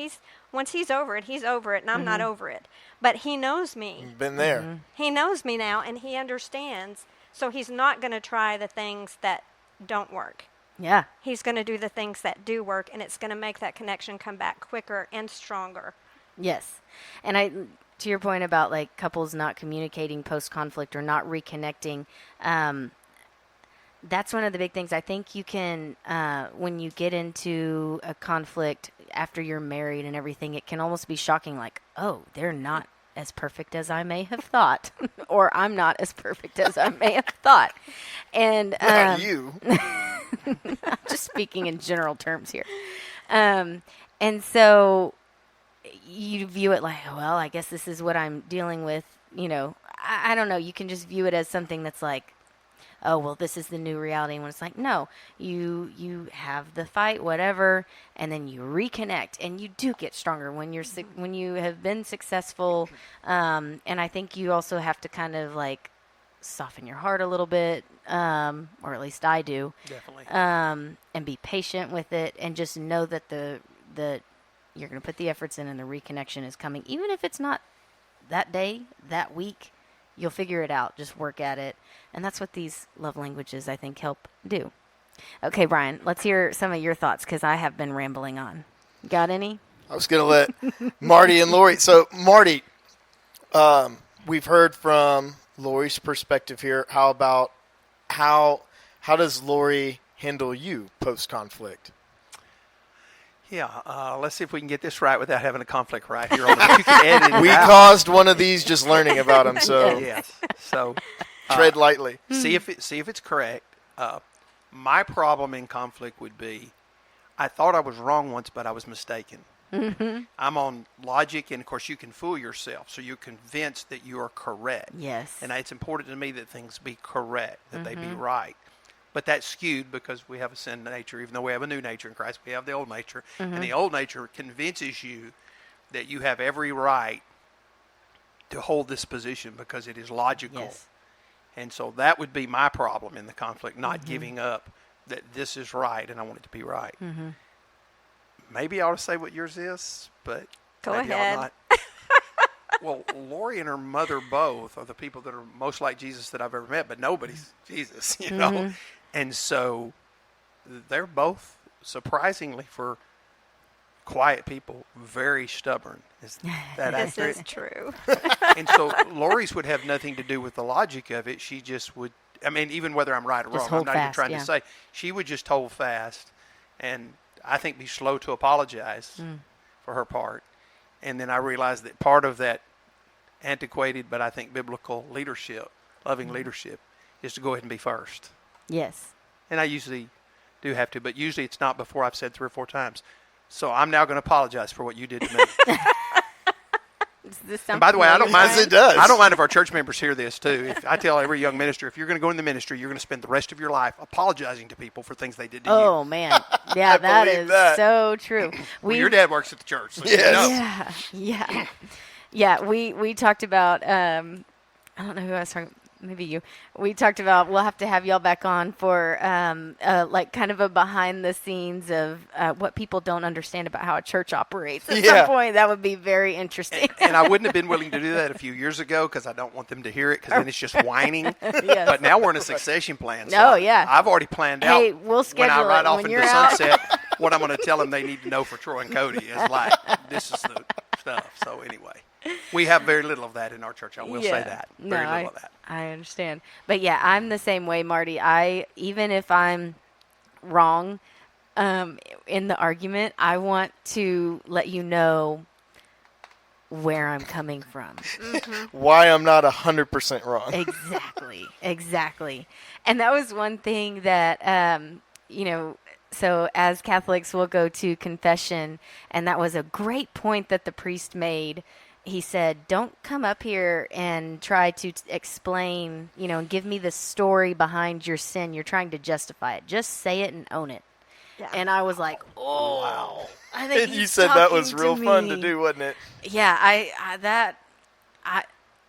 once he's over it and I'm not over it. But he knows me. You've been there. He knows me now and he understands. So he's not going to try the things that don't work. Yeah. He's going to do the things that do work, and it's going to make that connection come back quicker and stronger. Yes. And to your point about like couples not communicating post-conflict or not reconnecting, that's one of the big things. I think you can, when you get into a conflict after you're married and everything, it can almost be shocking, like, oh, they're not as perfect as I may have thought, or I'm not as perfect as I may have thought. And Not you. I'm just speaking in general terms here. And so you view it like, well, I guess this is what I'm dealing with. I don't know. You can just view it as something that's like, oh, well, this is the new reality. And when it's like, no, you have the fight, whatever, and then you reconnect, and you do get stronger when when you have been successful. And I think you also have to kind of like soften your heart a little bit, or at least I do. Definitely. And be patient with it, and just know that that you're going to put the efforts in, and the reconnection is coming, even if it's not that day, that week. You'll figure it out. Just work at it. And that's what these love languages, I think, help do. Okay, Brian, let's hear some of your thoughts because I have been rambling on. Got any? I was going to let Marty and Lori. So, Marty, we've heard from Lori's perspective here. How about how does Lori handle you post-conflict? Yeah, let's see if we can get this right without having a conflict right here on the you can edit it We out. caused one of these just learning about them, so Yes. So tread lightly. see if it's correct. My problem in conflict would be, I thought I was wrong once, but I was mistaken. Mm-hmm. I'm on logic, and of course you can fool yourself, so you're convinced that you are correct. Yes. And it's important to me that things be correct, that they be right. But that's skewed because we have a sin nature. Even though we have a new nature in Christ, we have the old nature. And the old nature convinces you that you have every right to hold this position because it is logical. Yes. And so that would be my problem in the conflict, not giving up that this is right and I want it to be right. Maybe I ought to say what yours is, but Go maybe ahead. I'll not. Well, Lori and her mother both are the people that are most like Jesus that I've ever met, but nobody's Jesus, you know? And so they're both, surprisingly for quiet people, very stubborn. Is that This accurate? is true. And so Lori's would have nothing to do with the logic of it. She just would, I mean, even whether I'm right or Just wrong, I'm hold not even fast, trying yeah. to say. She would just hold fast and I think be slow to apologize for her part. And then I realized that part of that antiquated, but I think biblical leadership, loving leadership, is to go ahead and be first. Yes. And I usually do have to, but usually it's not before I've said 3 or 4 times. So I'm now going to apologize for what you did to me. Does this And sound by the way, I don't familiar, mind. Yes, it does. I don't mind if our church members hear this too. If I tell every young minister, if you're going to go in the ministry, you're going to spend the rest of your life apologizing to people for things they did to Oh, man. Yeah, I that believe is that. so true. you. Your dad works at the church. So you Yes. know. Yeah. We talked about, I don't know who I was talking maybe you. We talked about we'll have to have y'all back on for like kind of a behind the scenes of what people don't understand about how a church operates. At some point, that would be very interesting. And I wouldn't have been willing to do that a few years ago because I don't want them to hear it because then it's just whining. Yes. But now we're in a succession plan. So I've already planned out. Hey, we'll schedule when I ride it off when into you're the out. sunset. What I'm going to tell them they need to know for Troy and Cody is like this is the stuff. So anyway, we have very little of that in our church. I will say that. Very little of that. I understand. But yeah, I'm the same way, Marty. Even if I'm wrong in the argument, I want to let you know where I'm coming from. Why I'm not 100% wrong. Exactly. And that was one thing that, so as Catholics, we'll go to confession, and that was a great point that the priest made. He said, don't come up here and try to explain, and give me the story behind your sin. You're trying to justify it. Just say it and own it. Yeah. And I was like, oh, wow. I think you said that was real fun to do, wasn't it? Yeah,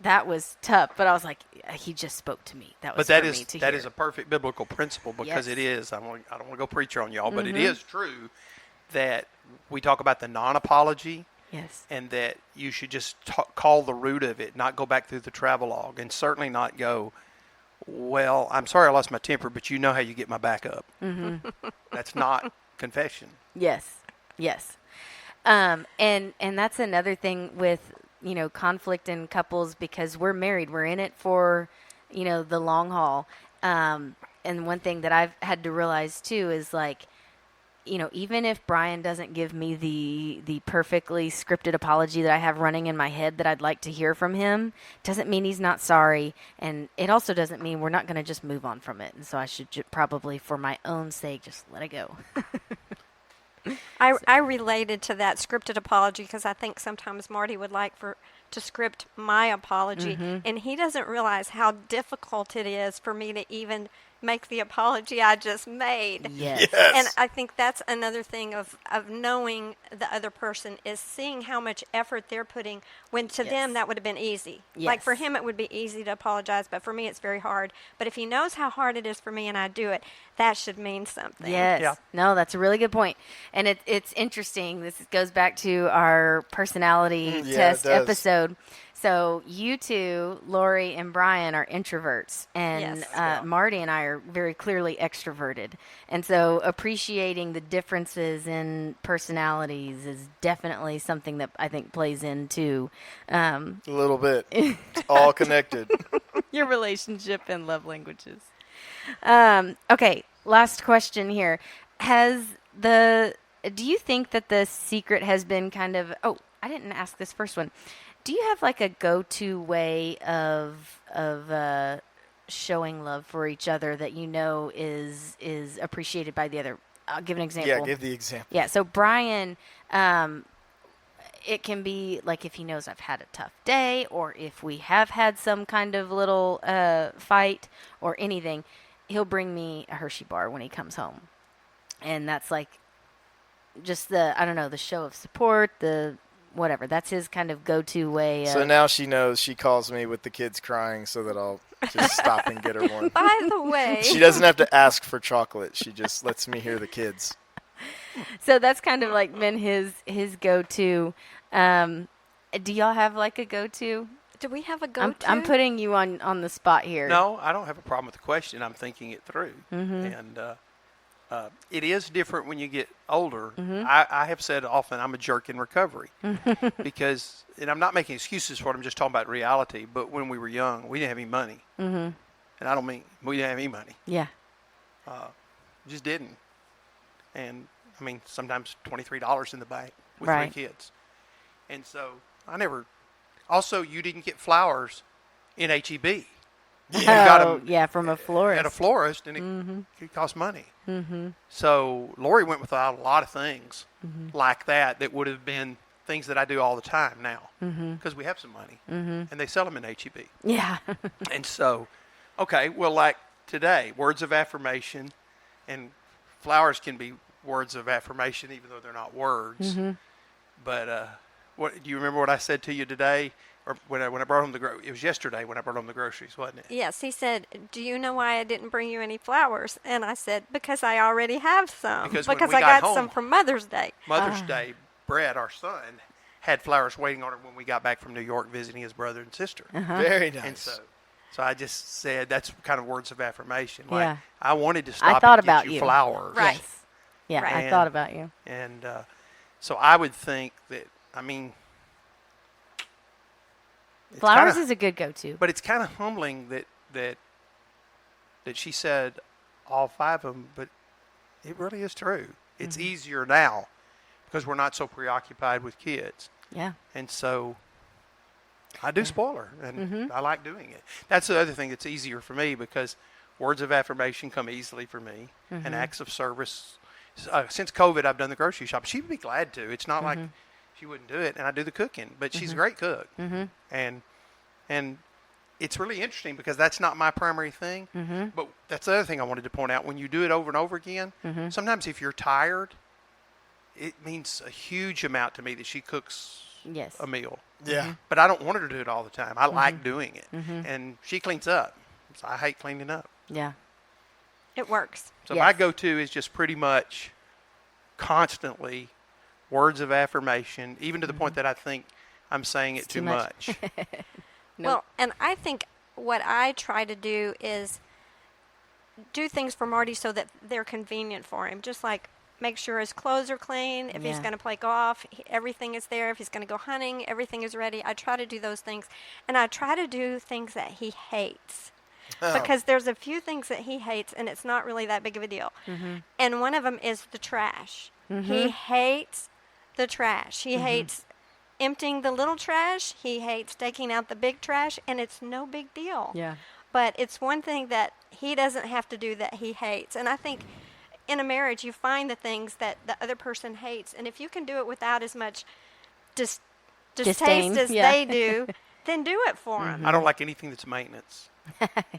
that was tough, but I was like, he just spoke to me. That was but for me to that hear. is a perfect biblical principle because it is. I don't want to go preacher on y'all, but it is true that we talk about the non-apology. Yes. And that you should just call the root of it, not go back through the travelogue, and certainly not go, well, I'm sorry I lost my temper, but you know how you get my back up. That's not confession. Yes. And that's another thing with, conflict in couples because we're married. We're in it for, the long haul. And one thing that I've had to realize, too, is like, even if Brian doesn't give me the perfectly scripted apology that I have running in my head that I'd like to hear from him, doesn't mean he's not sorry. And it also doesn't mean we're not going to just move on from it. And so I should probably, for my own sake, just let it go. I related to that scripted apology because I think sometimes Marty would like to script my apology, and he doesn't realize how difficult it is for me to even make the apology I just made. Yes. And I think that's another thing of knowing the other person is seeing how much effort they're putting when to them that would have been easy. Yes. Like for him it would be easy to apologize, but for me it's very hard. But if he knows how hard it is for me and I do it, that should mean something. Yes. Yeah. No, that's a really good point. And it's interesting. This goes back to our personality test episode. So you two, Lori and Brian, are introverts, and Marty and I are very clearly extroverted. And so appreciating the differences in personalities is definitely something that I think plays into a little bit. It's all connected. Your relationship and love languages. Okay, last question here. Do you think that the secret has been kind of? Oh, I didn't ask this first one. Do you have like a go-to way of showing love for each other that is appreciated by the other? I'll give an example. Yeah, give the example. Yeah, so Brian, it can be like if he knows I've had a tough day or if we have had some kind of little fight or anything, he'll bring me a Hershey bar when he comes home. And that's like just the show of support, whatever. That's his kind of go-to way. So now she knows. She calls me with the kids crying so that I'll just stop and get her one. By the way, she doesn't have to ask for chocolate. She just lets me hear the kids. So that's kind of like been his go-to. Do y'all have like a go-to? Do we have a go-to? I'm putting you on the spot here. No, I don't have a problem with the question. I'm thinking it through. And it is different when you get older. I have said often I'm a jerk in recovery because, and I'm not making excuses for it, I'm just talking about reality, but when we were young, we didn't have any money. And I don't mean we didn't have any money. Yeah. Just didn't. And, I mean, sometimes $23 in the bank with Right. 3 kids. And so also you didn't get flowers in H-E-B. You got them from a florist. at a florist, and it cost money. So Lori went without a lot of things like that would have been things that I do all the time now because we have some money, and they sell them in H-E-B. Yeah. And so, okay, well, like today, words of affirmation, and flowers can be words of affirmation even though they're not words. But what do you remember what I said to you today? or when I brought home it was yesterday when I brought home the groceries, wasn't it? Yes, he said, "Do you know why I didn't bring you any flowers?" And I said, "Because I already have some. Because when we I got got some home, for Mother's Day." Mother's Day, Brett, our son, had flowers waiting on him when we got back from New York visiting his brother and sister. Very nice. And so I just said that's kind of words of affirmation. Like, Yeah. I wanted to I stop thought and get about you you. flowers. Right. Yes. Yeah, Right. I thought about you. And so I would think that, it's Flowers kinda, is a good go-to. but it's kind of humbling that she said all 5 of them, but it really is true. It's easier now because we're not so preoccupied with kids. Yeah. And so I do spoil her, and I like doing it. That's the other thing that's easier for me because words of affirmation come easily for me, and acts of service. Since COVID, I've done the grocery shop. She'd be glad to. It's not like she wouldn't do it, and I do the cooking. But she's a great cook, and it's really interesting because that's not my primary thing. But that's the other thing I wanted to point out. When you do it over and over again, sometimes if you're tired, it means a huge amount to me that she cooks Yes. a meal. Yeah. But I don't want her to do it all the time. I like doing it. And she cleans up. So I hate cleaning up. Yeah. It works. So Yes. my go-to is just pretty much constantly words of affirmation, even to the point that I think I'm saying it too much. Well, and I think what I try to do is do things for Marty so that they're convenient for him. Just like make sure his clothes are clean. If he's Yeah. going to play golf, everything is there. If he's going to go hunting, everything is ready. I try to do those things. And I try to do things that he hates. Because there's a few things that he hates, and it's not really that big of a deal. And one of them is the trash. He hates the trash. He hates emptying the little trash. He hates taking out the big trash, and it's no big deal. Yeah. But it's one thing that he doesn't have to do that he hates. And I think in a marriage, you find the things that the other person hates. And if you can do it without as much distaste Disdain, as yeah. they do, then do it for them. I don't like anything that's maintenance.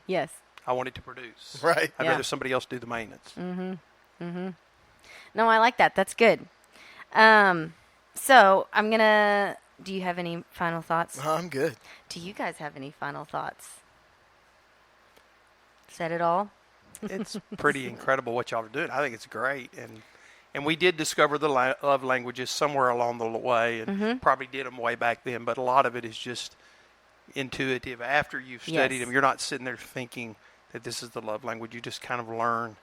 Yes. I want it to produce. Right. I'd Yeah. rather somebody else do the maintenance. No, I like that. That's good. So I'm gonna. Do you have any final thoughts? I'm good. Do you guys have any final thoughts? Said it all. It's pretty incredible what y'all are doing. I think it's great. And we did discover the love languages somewhere along the way, and probably did them way back then. But a lot of it is just intuitive. After you've studied Yes. them, you're not sitting there thinking that this is the love language. You just kind of learn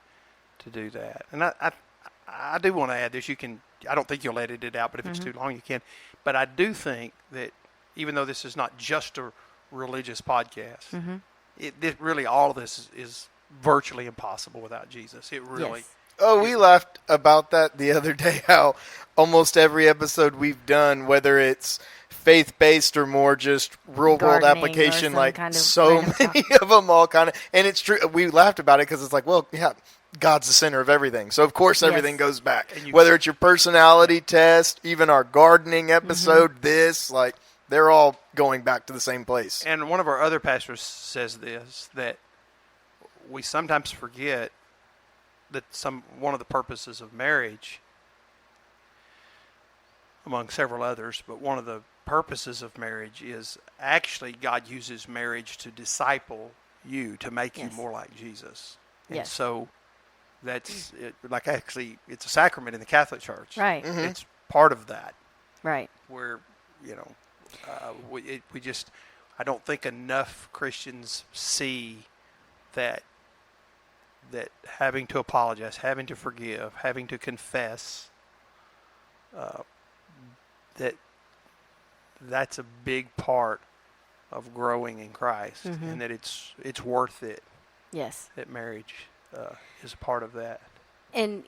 to do that. And I do want to add this. I don't think you'll edit it out, but if it's too long, you can. But I do think that even though this is not just a religious podcast, it really, all of this is virtually impossible without Jesus. It really. Yes. Oh, we laughed about that the other day, how almost every episode we've done, whether it's faith-based or more just real-world Gardening or application, some like kind of so random many of them all kind of, and it's true. We laughed about it because it's like, well, yeah, God's the center of everything. So, of course, everything Yes. goes back. Whether it's your personality test, even our gardening episode, they're all going back to the same place. And one of our other pastors says this, that we sometimes forget that one of the purposes of marriage, among several others, but one of the purposes of marriage is actually God uses marriage to disciple you, to make you Yes. more like Jesus. And Yes. so that's it, like actually it's a sacrament in the Catholic Church. Right. It's part of that Right. where, I don't think enough Christians see that having to apologize, having to forgive, having to confess, that's a big part of growing in Christ, and that it's worth it. Yes. That marriage is a part of that. And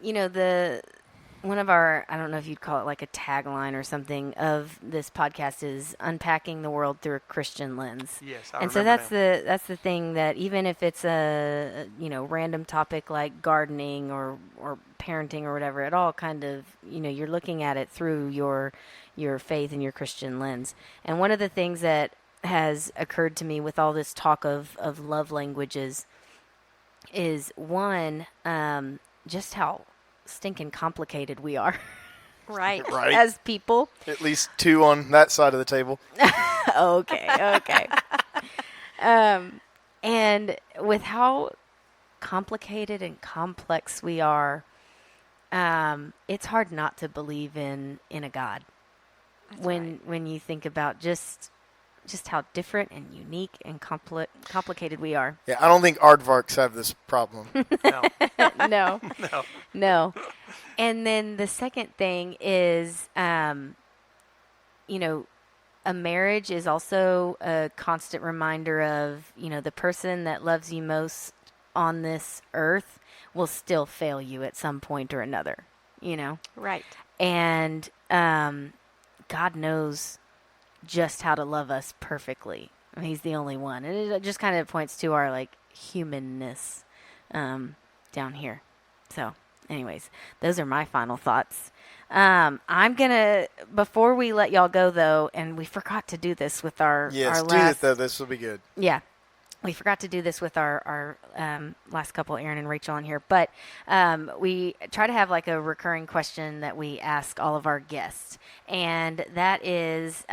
one of our, I don't know if you'd call it like a tagline or something of this podcast is unpacking the world through a Christian lens. Yes, And so that's the thing, that even if it's a random topic like gardening or parenting or whatever, it all kind of, you're looking at it through your faith and your Christian lens. And one of the things that has occurred to me with all this talk of love languages is one, just how stinking complicated we are. Right. Right. as people. At least 2 on that side of the table. Okay. And with how complicated and complex we are, it's hard not to believe in a God. That's when right. when you think about just how different and unique and complicated we are. Yeah, I don't think aardvarks have this problem. No. No. No. No. And then the second thing is, a marriage is also a constant reminder of, the person that loves you most on this earth will still fail you at some point or another, Right. And God knows just how to love us perfectly. I mean, he's the only one. And it just kind of points to our, humanness down here. So, anyways, those are my final thoughts. I'm going to, before we let y'all go, though, and we forgot to do this with our Yes, do last... it, though. This will be good. Yeah. We forgot to do this with our last couple, Aaron and Rachel, on here. But we try to have, a recurring question that we ask all of our guests. And that is,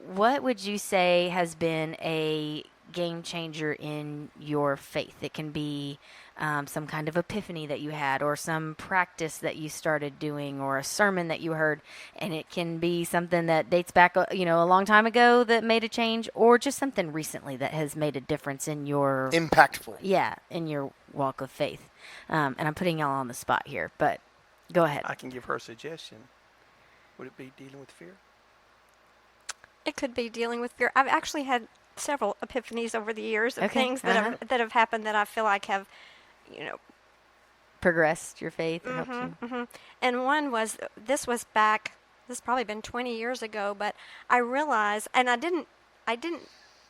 what would you say has been a game changer in your faith? It can be some kind of epiphany that you had, or some practice that you started doing, or a sermon that you heard, and it can be something that dates back a long time ago that made a change, or just something recently that has made a difference in your in your walk of faith. And I'm putting y'all on the spot here, but go ahead. I can give her a suggestion. Would it be dealing with fear? It could be dealing with fear. I've actually had several epiphanies over the years of things that have happened that I feel like have, progressed your faith and helped you. Mm-hmm. And one was, this was probably been 20 years ago, but I realized, and I didn't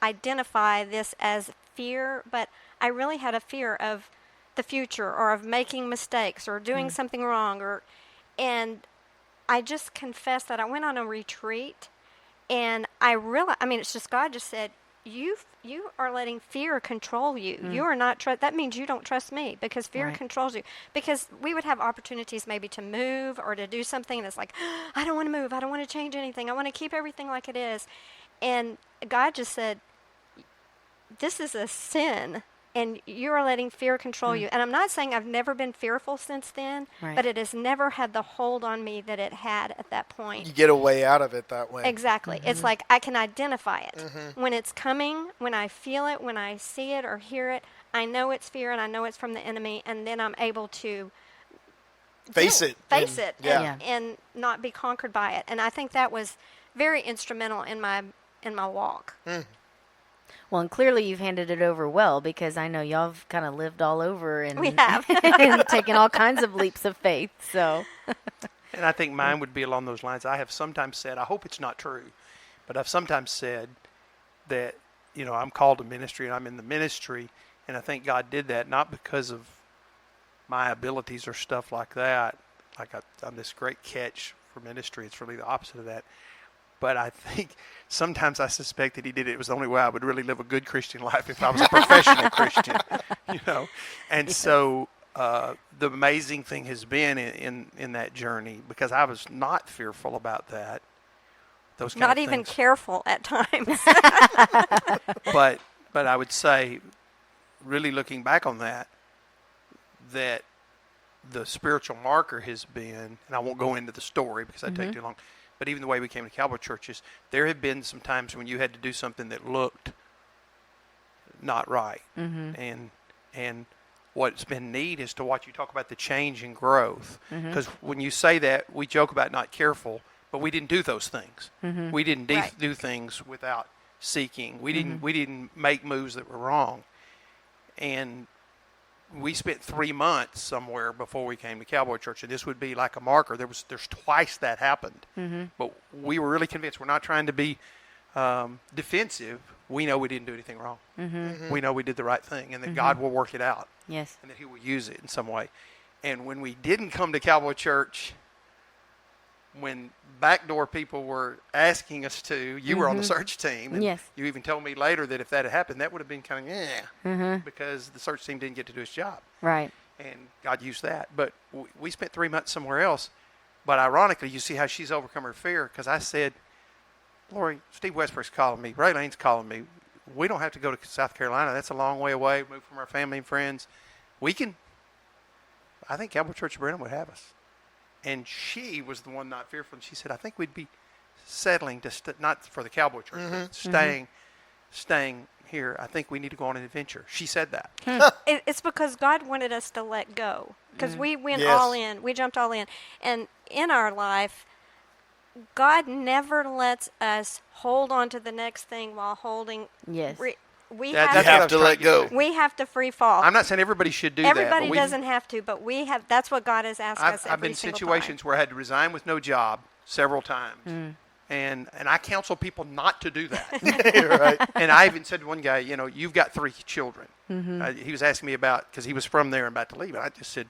identify this as fear, but I really had a fear of the future, or of making mistakes, or doing something wrong, and I just confessed that I went on a retreat, and I realized, it's just God just said, you are letting fear control you. You are not that means you don't trust me, because fear controls you. Because we would have opportunities maybe to move or to do something that's like, I don't want to move. I don't want to change anything. I want to keep everything like it is. And God just said, this is a sin, and you are letting fear control you. And I'm not saying I've never been fearful since then, but it has never had the hold on me that it had at that point. You get a way out of it that way. Exactly. It's like I can identify it. When it's coming, when I feel it, when I see it or hear it, I know it's fear, and I know it's from the enemy, and then I'm able to face it and not be conquered by it. And I think that was very instrumental in my walk. Well, and clearly you've handed it over well, because I know y'all have kind of lived all over and we have and taken all kinds of leaps of faith. So, and I think mine would be along those lines. I have sometimes said, I hope it's not true, but I've sometimes said that, I'm called to ministry and I'm in the ministry, and I think God did that not because of my abilities or stuff like that. Like I'm this great catch for ministry. It's really the opposite of that. But I think sometimes I suspect that he did it. It was the only way I would really live a good Christian life if I was a professional Christian, And so the amazing thing has been in that journey, because I was not fearful about that. Those kind not of even things. careful at times. But I would say, really looking back on that the spiritual marker has been, and I won't go into the story because that'd take too long, but even the way we came to Cowboy churches, there have been some times when you had to do something that looked not right. And what's been neat is to watch you talk about the change and growth. Because when you say that, we joke about not careful, but we didn't do those things. We didn't do things without seeking. We didn't make moves that were wrong. And we spent 3 months somewhere before we came to Cowboy Church, and this would be like a marker. There's twice that happened, but we were really convinced. We're not trying to be defensive. We know we didn't do anything wrong. We know we did the right thing, and that God will work it out. Yes, and that He will use it in some way. And when we didn't come to Cowboy Church, when backdoor people were asking us to, you were on the search team. And you even told me later that if that had happened, that would have been kind of, because the search team didn't get to do its job. Right. And God used that. But we spent 3 months somewhere else, But ironically, you see how she's overcome her fear, because I said, Lori, Steve Westbrook's calling me. Ray Lane's calling me. We don't have to go to South Carolina. That's a long way away. Move from our family and friends. I think Cowboy Church of Brenham would have us. And she was the one not fearful. And she said, I think we'd be settling to not for the Cowboy Church, but staying here. I think we need to go on an adventure. She said that. It's because God wanted us to let go. Because we went all in. We jumped all in. And in our life, God never lets us hold on to the next thing while holding. Yes. We have to let go. We have to free fall. I'm not saying everybody should do Everybody that. doesn't have to, but we have. That's what God has asked us. I've been in situations where I had to resign with no job several times. And I counsel people not to do that. Right. And I even said to one guy, you've got 3 children. He was asking me about, because he was from there and about to leave. And I just said,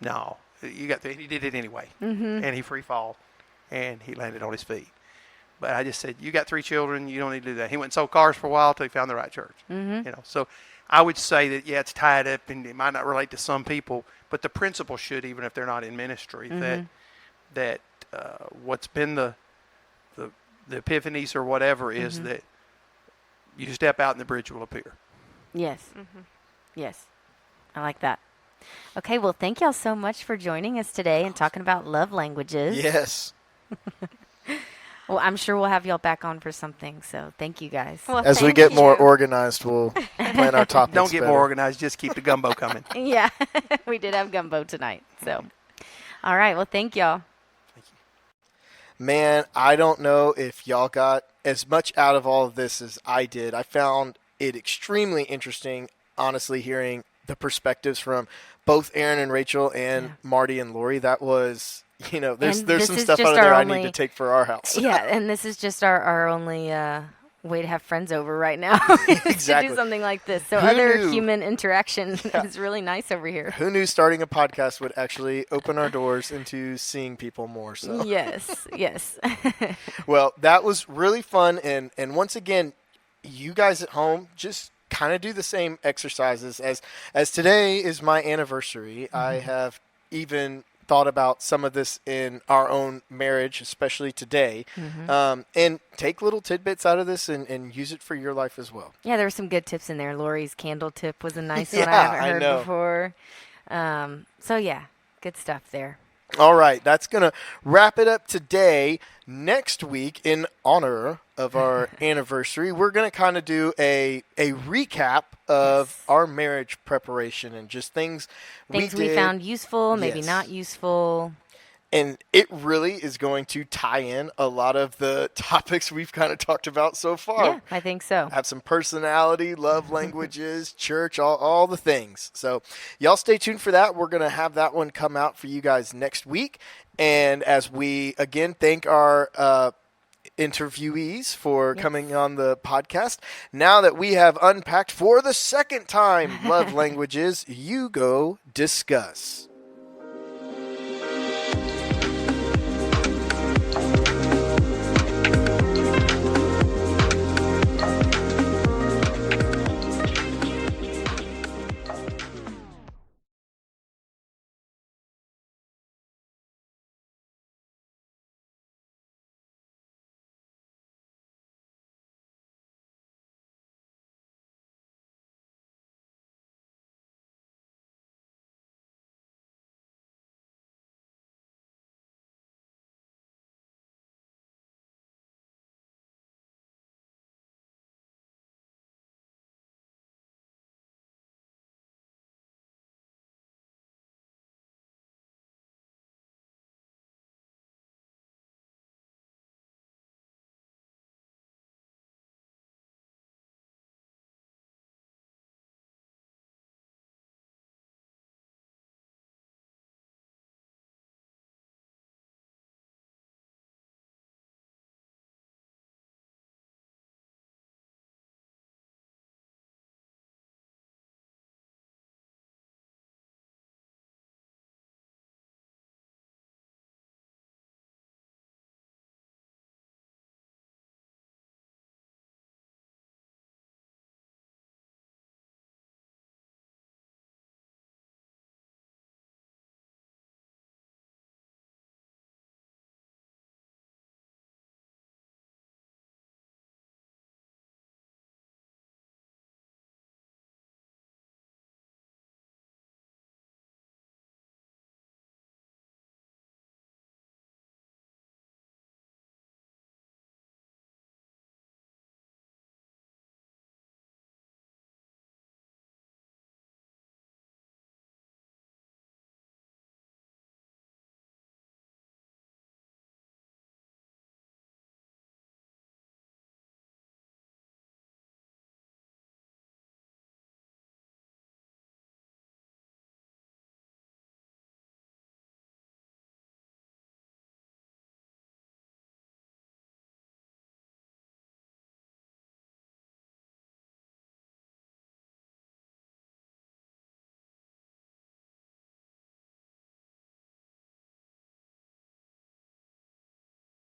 no, you got 3. He did it anyway. And he free fall, and he landed on his feet. But I just said, you got 3 children, you don't need to do that. He went and sold cars for a while till he found the right church. So I would say that, it's tied up, and it might not relate to some people, but the principle should, even if they're not in ministry, that what's been the epiphanies or whatever is that you step out and the bridge will appear. Yes. Yes. I like that. Okay, well, thank y'all so much for joining us today and talking about love languages. Yes. Well, I'm sure we'll have y'all back on for something, so thank you guys. Well, As we get more organized, we'll plan our topics Don't get better. more organized, just keep the gumbo coming. Yeah, we did have gumbo tonight, so. All right, well, thank y'all. Man, I don't know if y'all got as much out of all of this as I did. I found it extremely interesting, honestly, hearing the perspectives from both Aaron and Rachel and Marty and Lori. That was, there's some stuff out of there I need to take for our house. Yeah, and this is just our only way to have friends over right now. Exactly. To do something like this. So Who knew? Human interaction is really nice over here. Who knew starting a podcast would actually open our doors into seeing people more? So Yes. Well, that was really fun. And once again, you guys at home, just kind of do the same exercises. As today is my anniversary, I have even thought about some of this in our own marriage, especially today, and take little tidbits out of this and use it for your life as well. Yeah, there were some good tips in there. Lori's candle tip was a nice one I haven't heard before. So, yeah, good stuff there. All right, that's going to wrap it up today. Next week, in honor of our anniversary, we're going to kind of do a recap of our marriage preparation and just things we found useful, maybe not useful. And it really is going to tie in a lot of the topics we've kind of talked about so far. Yeah, I think so. Have some personality, love languages, church, all the things. So y'all stay tuned for that. We're going to have that one come out for you guys next week. And as we, again, thank our interviewees for coming on the podcast. Now that we have unpacked for the second time love languages, you go discuss.